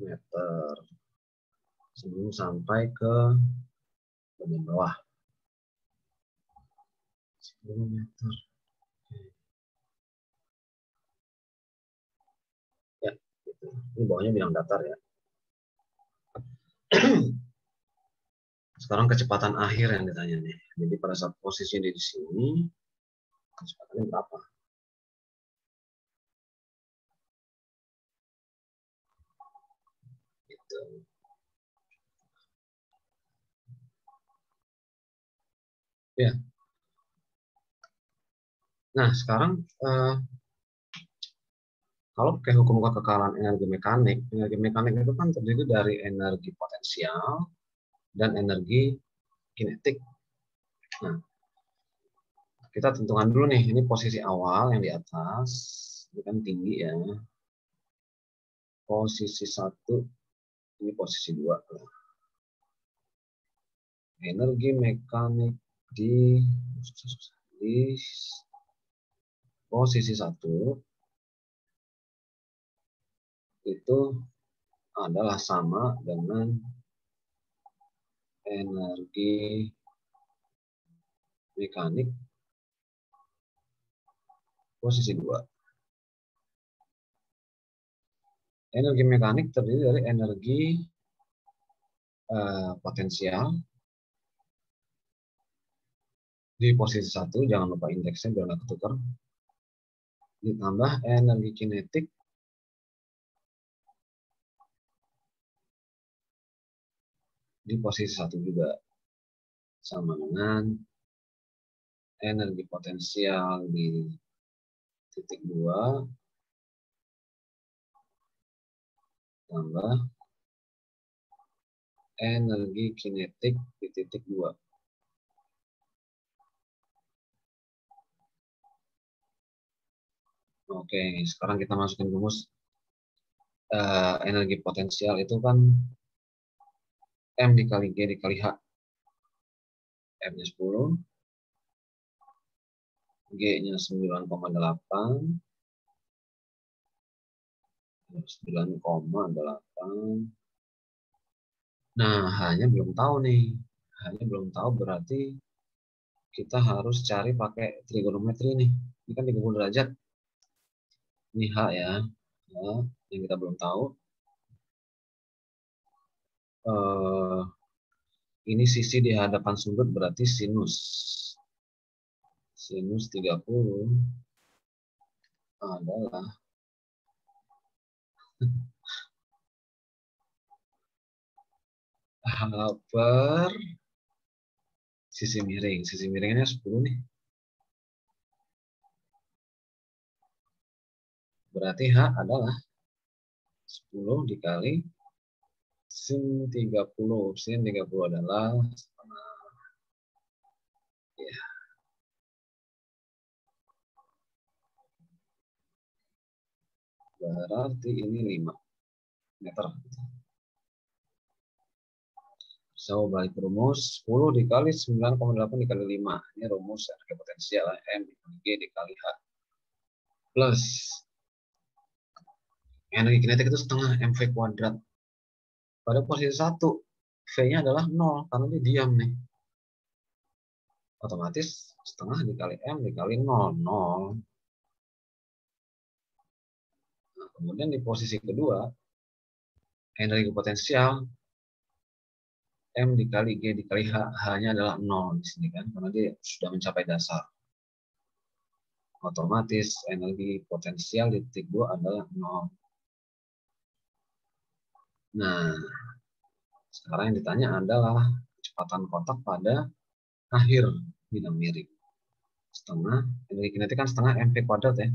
meter sebelum sampai ke bagian bawah. 10 meter. Ya, gitu. Ini bawahnya bidang datar ya. Sekarang kecepatan akhir yang ditanya nih. Jadi pada saat posisi di sini, kecepatannya berapa? Gitu. Ya. Nah, sekarang kalau pakai hukum kekekalan energi mekanik itu kan terdiri dari energi potensial dan energi kinetik. Nah, kita tentukan dulu nih, ini posisi awal yang di atas, ini kan tinggi ya. Posisi 1, ini posisi 2. Energi mekanik di posisi 1 itu adalah sama dengan energi mekanik posisi 2. Energi mekanik terdiri dari energi potensial di posisi 1, jangan lupa indeksnya biar nggak ketukar, ditambah energi kinetik di posisi 1 juga, sama dengan energi potensial di titik 2 tambah energi kinetik di titik 2. Oke, sekarang kita masukin rumus. Energi potensial itu kan M dikali G dikali H. M-nya 10, G-nya 9,8, 9,8. Nah, hanya belum tahu nih. Hanya belum tahu berarti kita harus cari pakai trigonometri nih. Ini kan 30 derajat. Ini H ya. Nah, yang kita belum tahu. Ini sisi di hadapan sudut berarti sinus. Sinus 30 adalah H per sisi miring. Sisi miringnya 10 nih. Berarti H adalah 10 dikali sin 30. Sin 30 adalah setengah. Ya. Berarti ini 5 meter. So, balik rumus 10 dikali 9,8 dikali 5. Ini rumus energi potensial M dikali G dikali H. Plus energi kinetik itu setengah MV kuadrat. Pada posisi 1, V-nya adalah 0 karena dia diam nih. Otomatis setengah dikali M dikali 0, 0. Nah, kemudian di posisi kedua, energi potensial M dikali G dikali H, H-nya adalah 0 di sini kan, karena dia sudah mencapai dasar. Otomatis energi potensial di titik 2 adalah 0. Nah, sekarang yang ditanya adalah kecepatan kotak pada akhir bidang miring. Setengah, energi kinetik kan setengah mv kuadrat ya.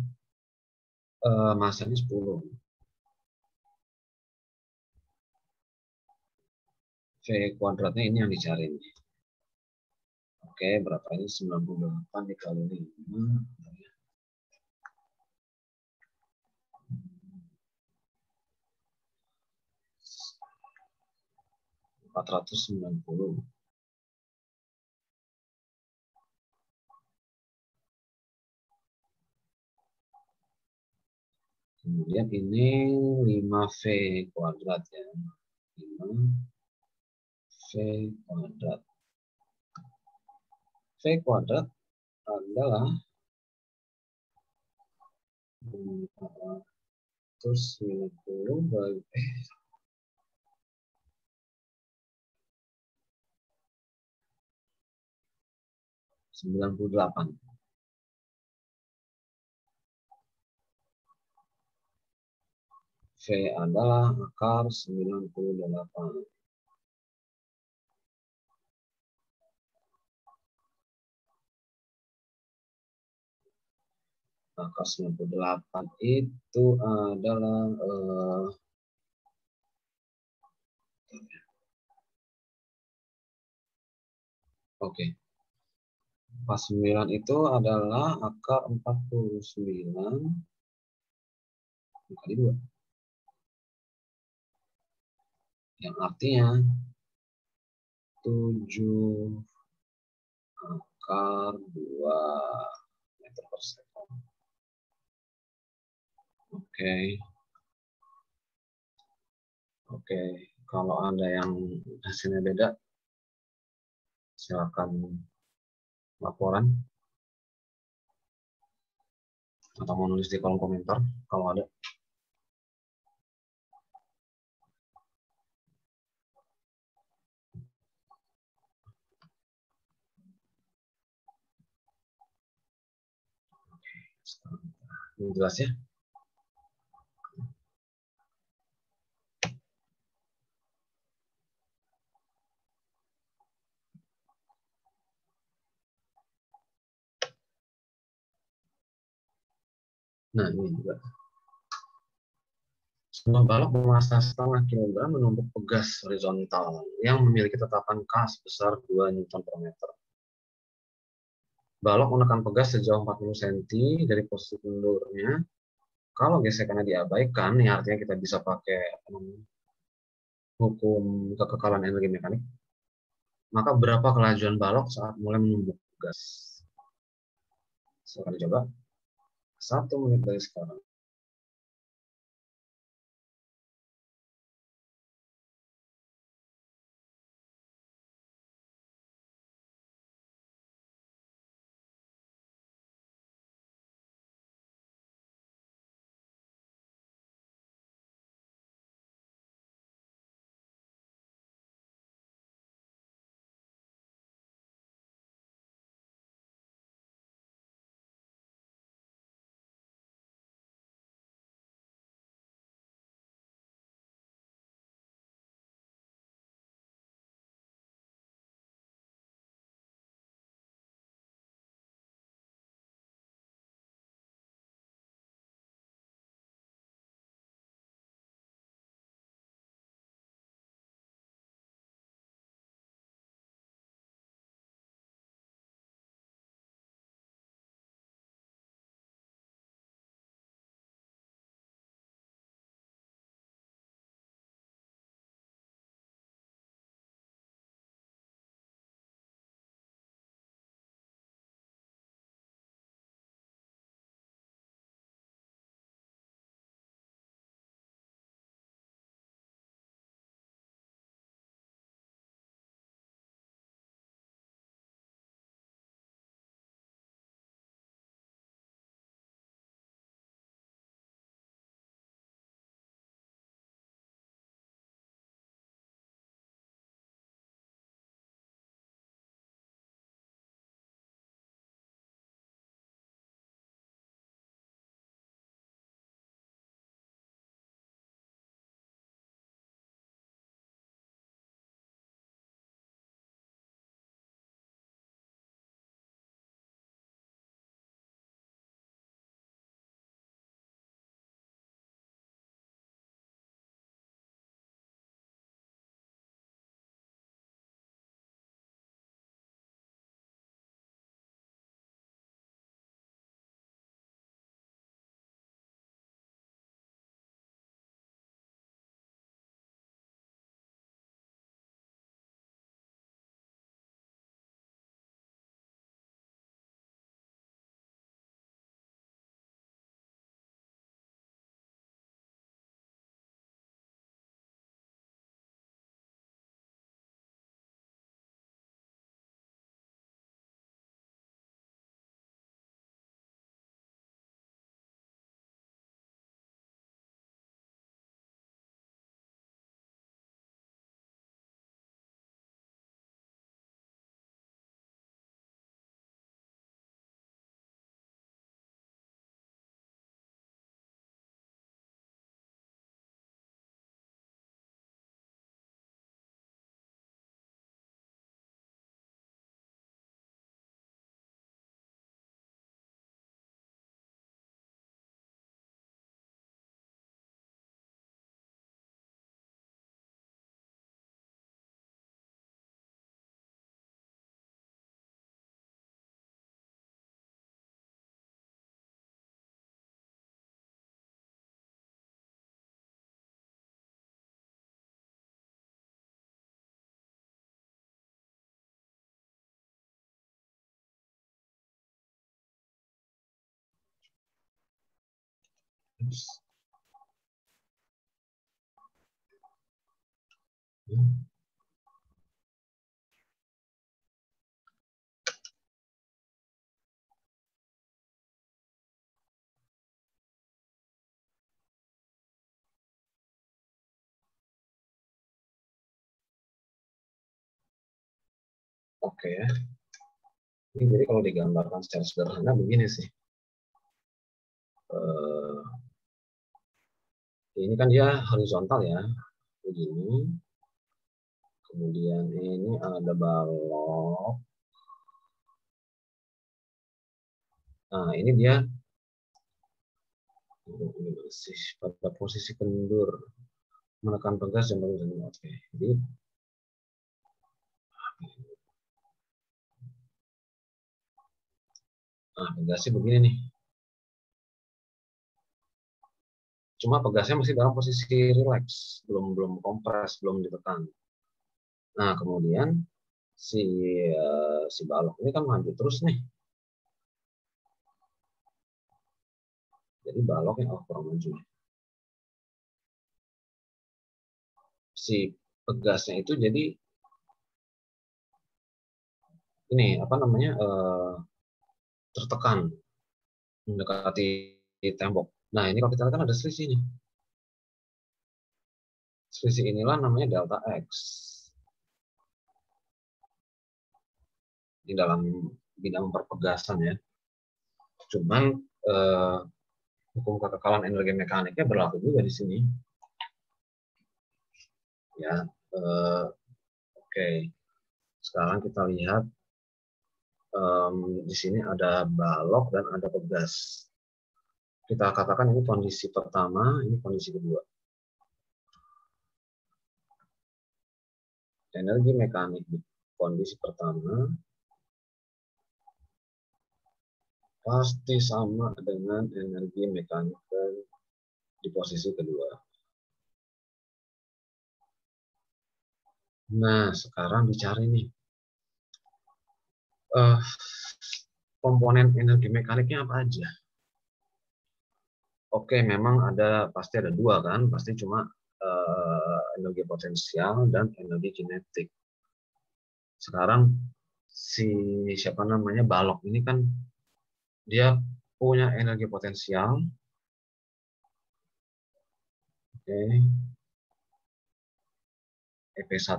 Masanya 10. V kuadratnya ini yang dicari. Oke, berapa ini? 98 dikali 5. 490. Kemudian ini 5V kuadrat ya. 5V kuadrat. V kuadrat adalah 490 bagi 98. V adalah akar 98. Akar 98 itu adalah oke. Pas 9 itu adalah akar 49 dikali 2. Yang artinya 7 akar 2 meter per second. Oke. Oke. Kalau Anda yang hasilnya beda, silakan laporan atau mau nulis di kolom komentar kalau ada. Ini jelas ya. Nah, ini juga. Sebuah balok bermassa setengah kilogram menumpuk pegas horizontal yang memiliki tetapan K sebesar 2 Newton per meter. Balok menekan pegas sejauh 40 cm dari posisi kendurnya. Kalau gesekannya diabaikan, ya artinya kita bisa pakai hukum kekekalan energi mekanik. Maka berapa kelajuan balok saat mulai menumpuk pegas? Silahkan dicoba. 1 menit dari sekarang. Oke ya. Ini jadi kalau digambarkan secara sederhana begini sih. Ini kan dia horizontal ya, begini. Kemudian ini ada balok. Nah, ini dia ini masih pada posisi kendur, menekan pegas dan menurunkan. Oke, jadi pegasnya begini nih. Cuma pegasnya masih dalam posisi relax, belum kompres, belum ditekan. Nah, kemudian si balok ini kan maju terus nih. Jadi baloknya kurang maju. Si pegasnya itu jadi ini apa namanya tertekan mendekati tembok. Nah, ini kalau kita lihat kan ada selisih nih. Selisih inilah namanya delta X. Di dalam bidang perpegasan ya. Cuman hukum kekekalan energi mekaniknya berlaku juga di sini. Ya, oke. Sekarang kita lihat di sini ada balok dan ada pegas. Kita katakan ini kondisi pertama, ini kondisi kedua. Energi mekanik di kondisi pertama pasti sama dengan energi mekanik di posisi kedua. Nah, sekarang dicari nih komponen energi mekaniknya apa aja. Oke, memang pasti ada dua kan, pasti cuma energi potensial dan energi kinetik. Sekarang siapa namanya balok ini kan dia punya energi potensial. Oke. EP1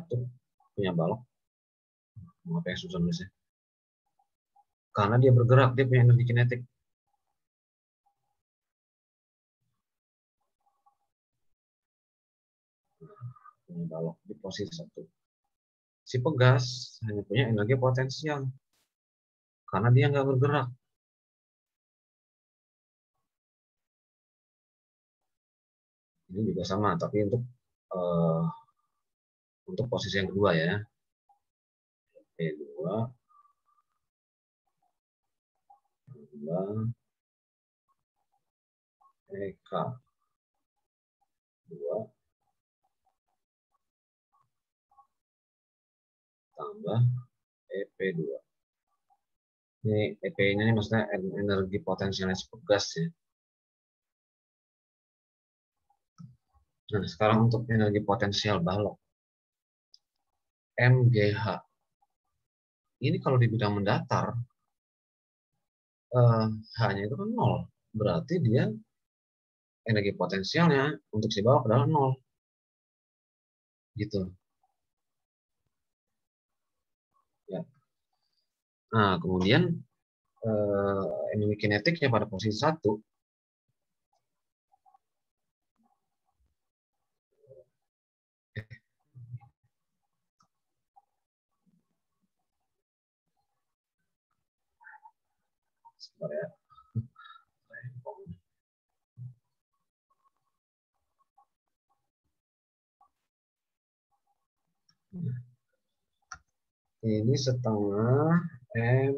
punya balok. Apa yang susah nulisnya? Karena dia bergerak, dia punya energi kinetik. Punya balok di posisi 1. Si pegas hanya punya energi potensial. Karena dia nggak bergerak. Ini juga sama, tapi untuk posisi yang kedua ya. P2 EK2 tambah EP2. Ini EP-nya ini maksudnya energi potensialnya pegas ya. Nah, sekarang untuk energi potensial balok. MGH. Ini kalau di bidang mendatar, H-nya itu kan 0. Berarti dia energi potensialnya untuk si balok adalah 0. Gitu. Ya. Nah, kemudian energi kinetiknya pada posisi 1. Sebentar ya. Ini setengah M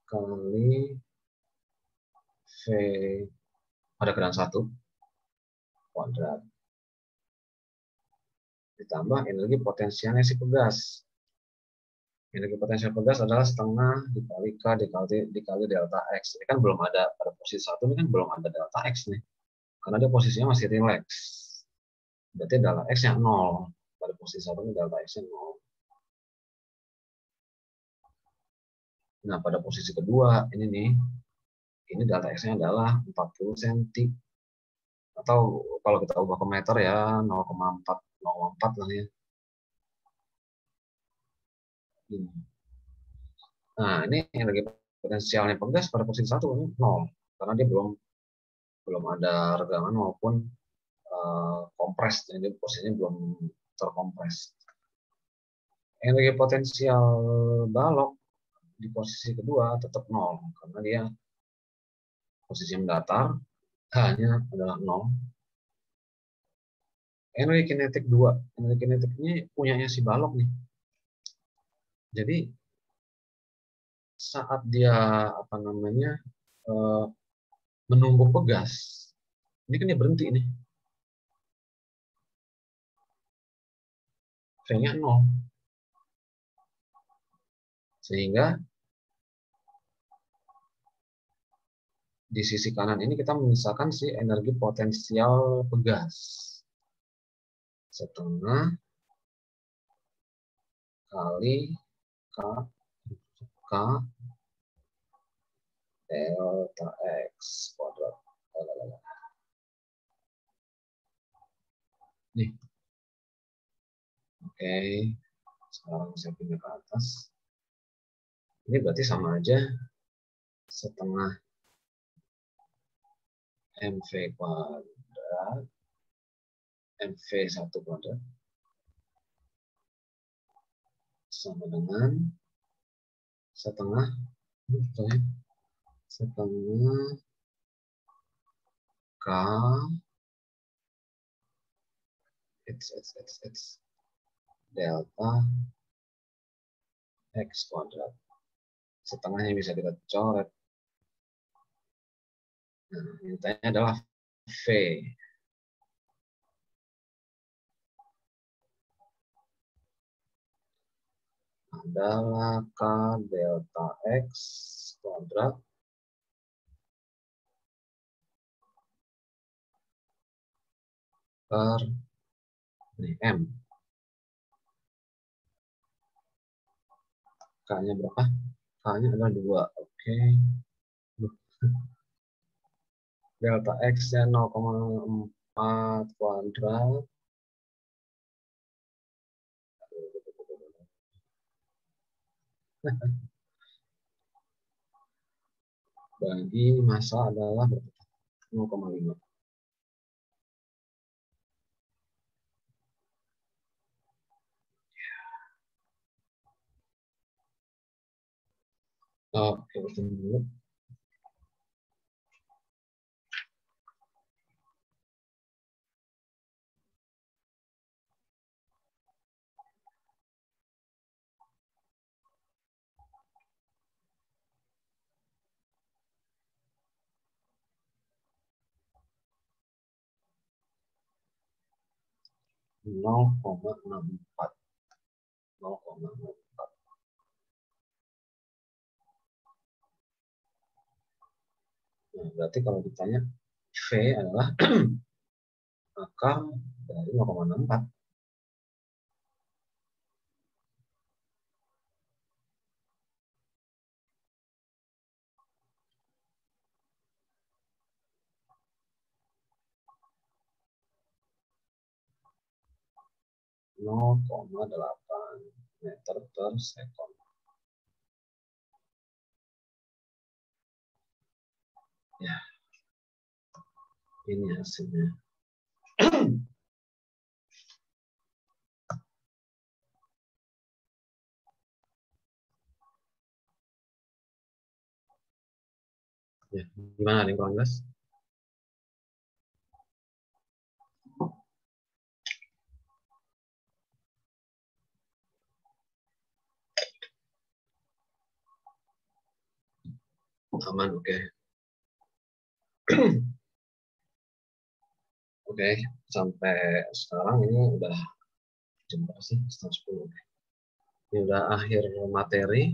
kali V pada keadaan 1 kuadrat. Ditambah energi potensialnya si pegas. Energi potensial pegas adalah setengah dikali K dikali delta X. Ini kan belum ada, pada posisi 1 ini kan belum ada delta X nih. Karena dia posisinya masih relax. Berarti delta X-nya 0. Pada posisi 1 ini delta X-nya 0. Nah, pada posisi kedua, ini nih, ini delta X-nya adalah 40 cm. Atau kalau kita ubah ke meter ya, 0,4 lah ya. Nah, ini energi potensialnya pegas pada posisi 1 ini 0. Karena dia belum ada regangan maupun kompres, jadi posisinya belum terkompres. Energi potensial balok di posisi kedua tetap 0 karena dia posisi mendatar, H-nya adalah 0. Energi kinetik 2, energi kinetik ini punyanya si balok nih. Jadi saat dia menumbuk pegas, ini kan dia berhenti nih. V-nya 0. Sehingga di sisi kanan ini kita menyisakan si energi potensial pegas. Setengah kali K delta X kuadrat. Nih. Oke. Sekarang saya pindah ke atas. Ini berarti sama aja setengah MV kuadrat MV1 kuadrat sama dengan setengah K delta X kuadrat. Setengahnya bisa kita coret. Nah, intinya adalah V. Adalah K delta X kuadrat per M. K-nya berapa? K-nya adalah 2. Oke. Delta X-nya 0,4 kuadrat. Bagi massa adalah 0,5. Oke, bertemu dulu. Nol koma enam empat. Nah, berarti kalau ditanya V adalah akar dari 0,64. Nol koma delapan meter per sekon. Ya, ini hasilnya. Ya, gimana, ada yang kurang jelas? Aman, oke. Oke, sampai sekarang ini udah jam berapa sih? Setengah 10. Ini udah akhir materi.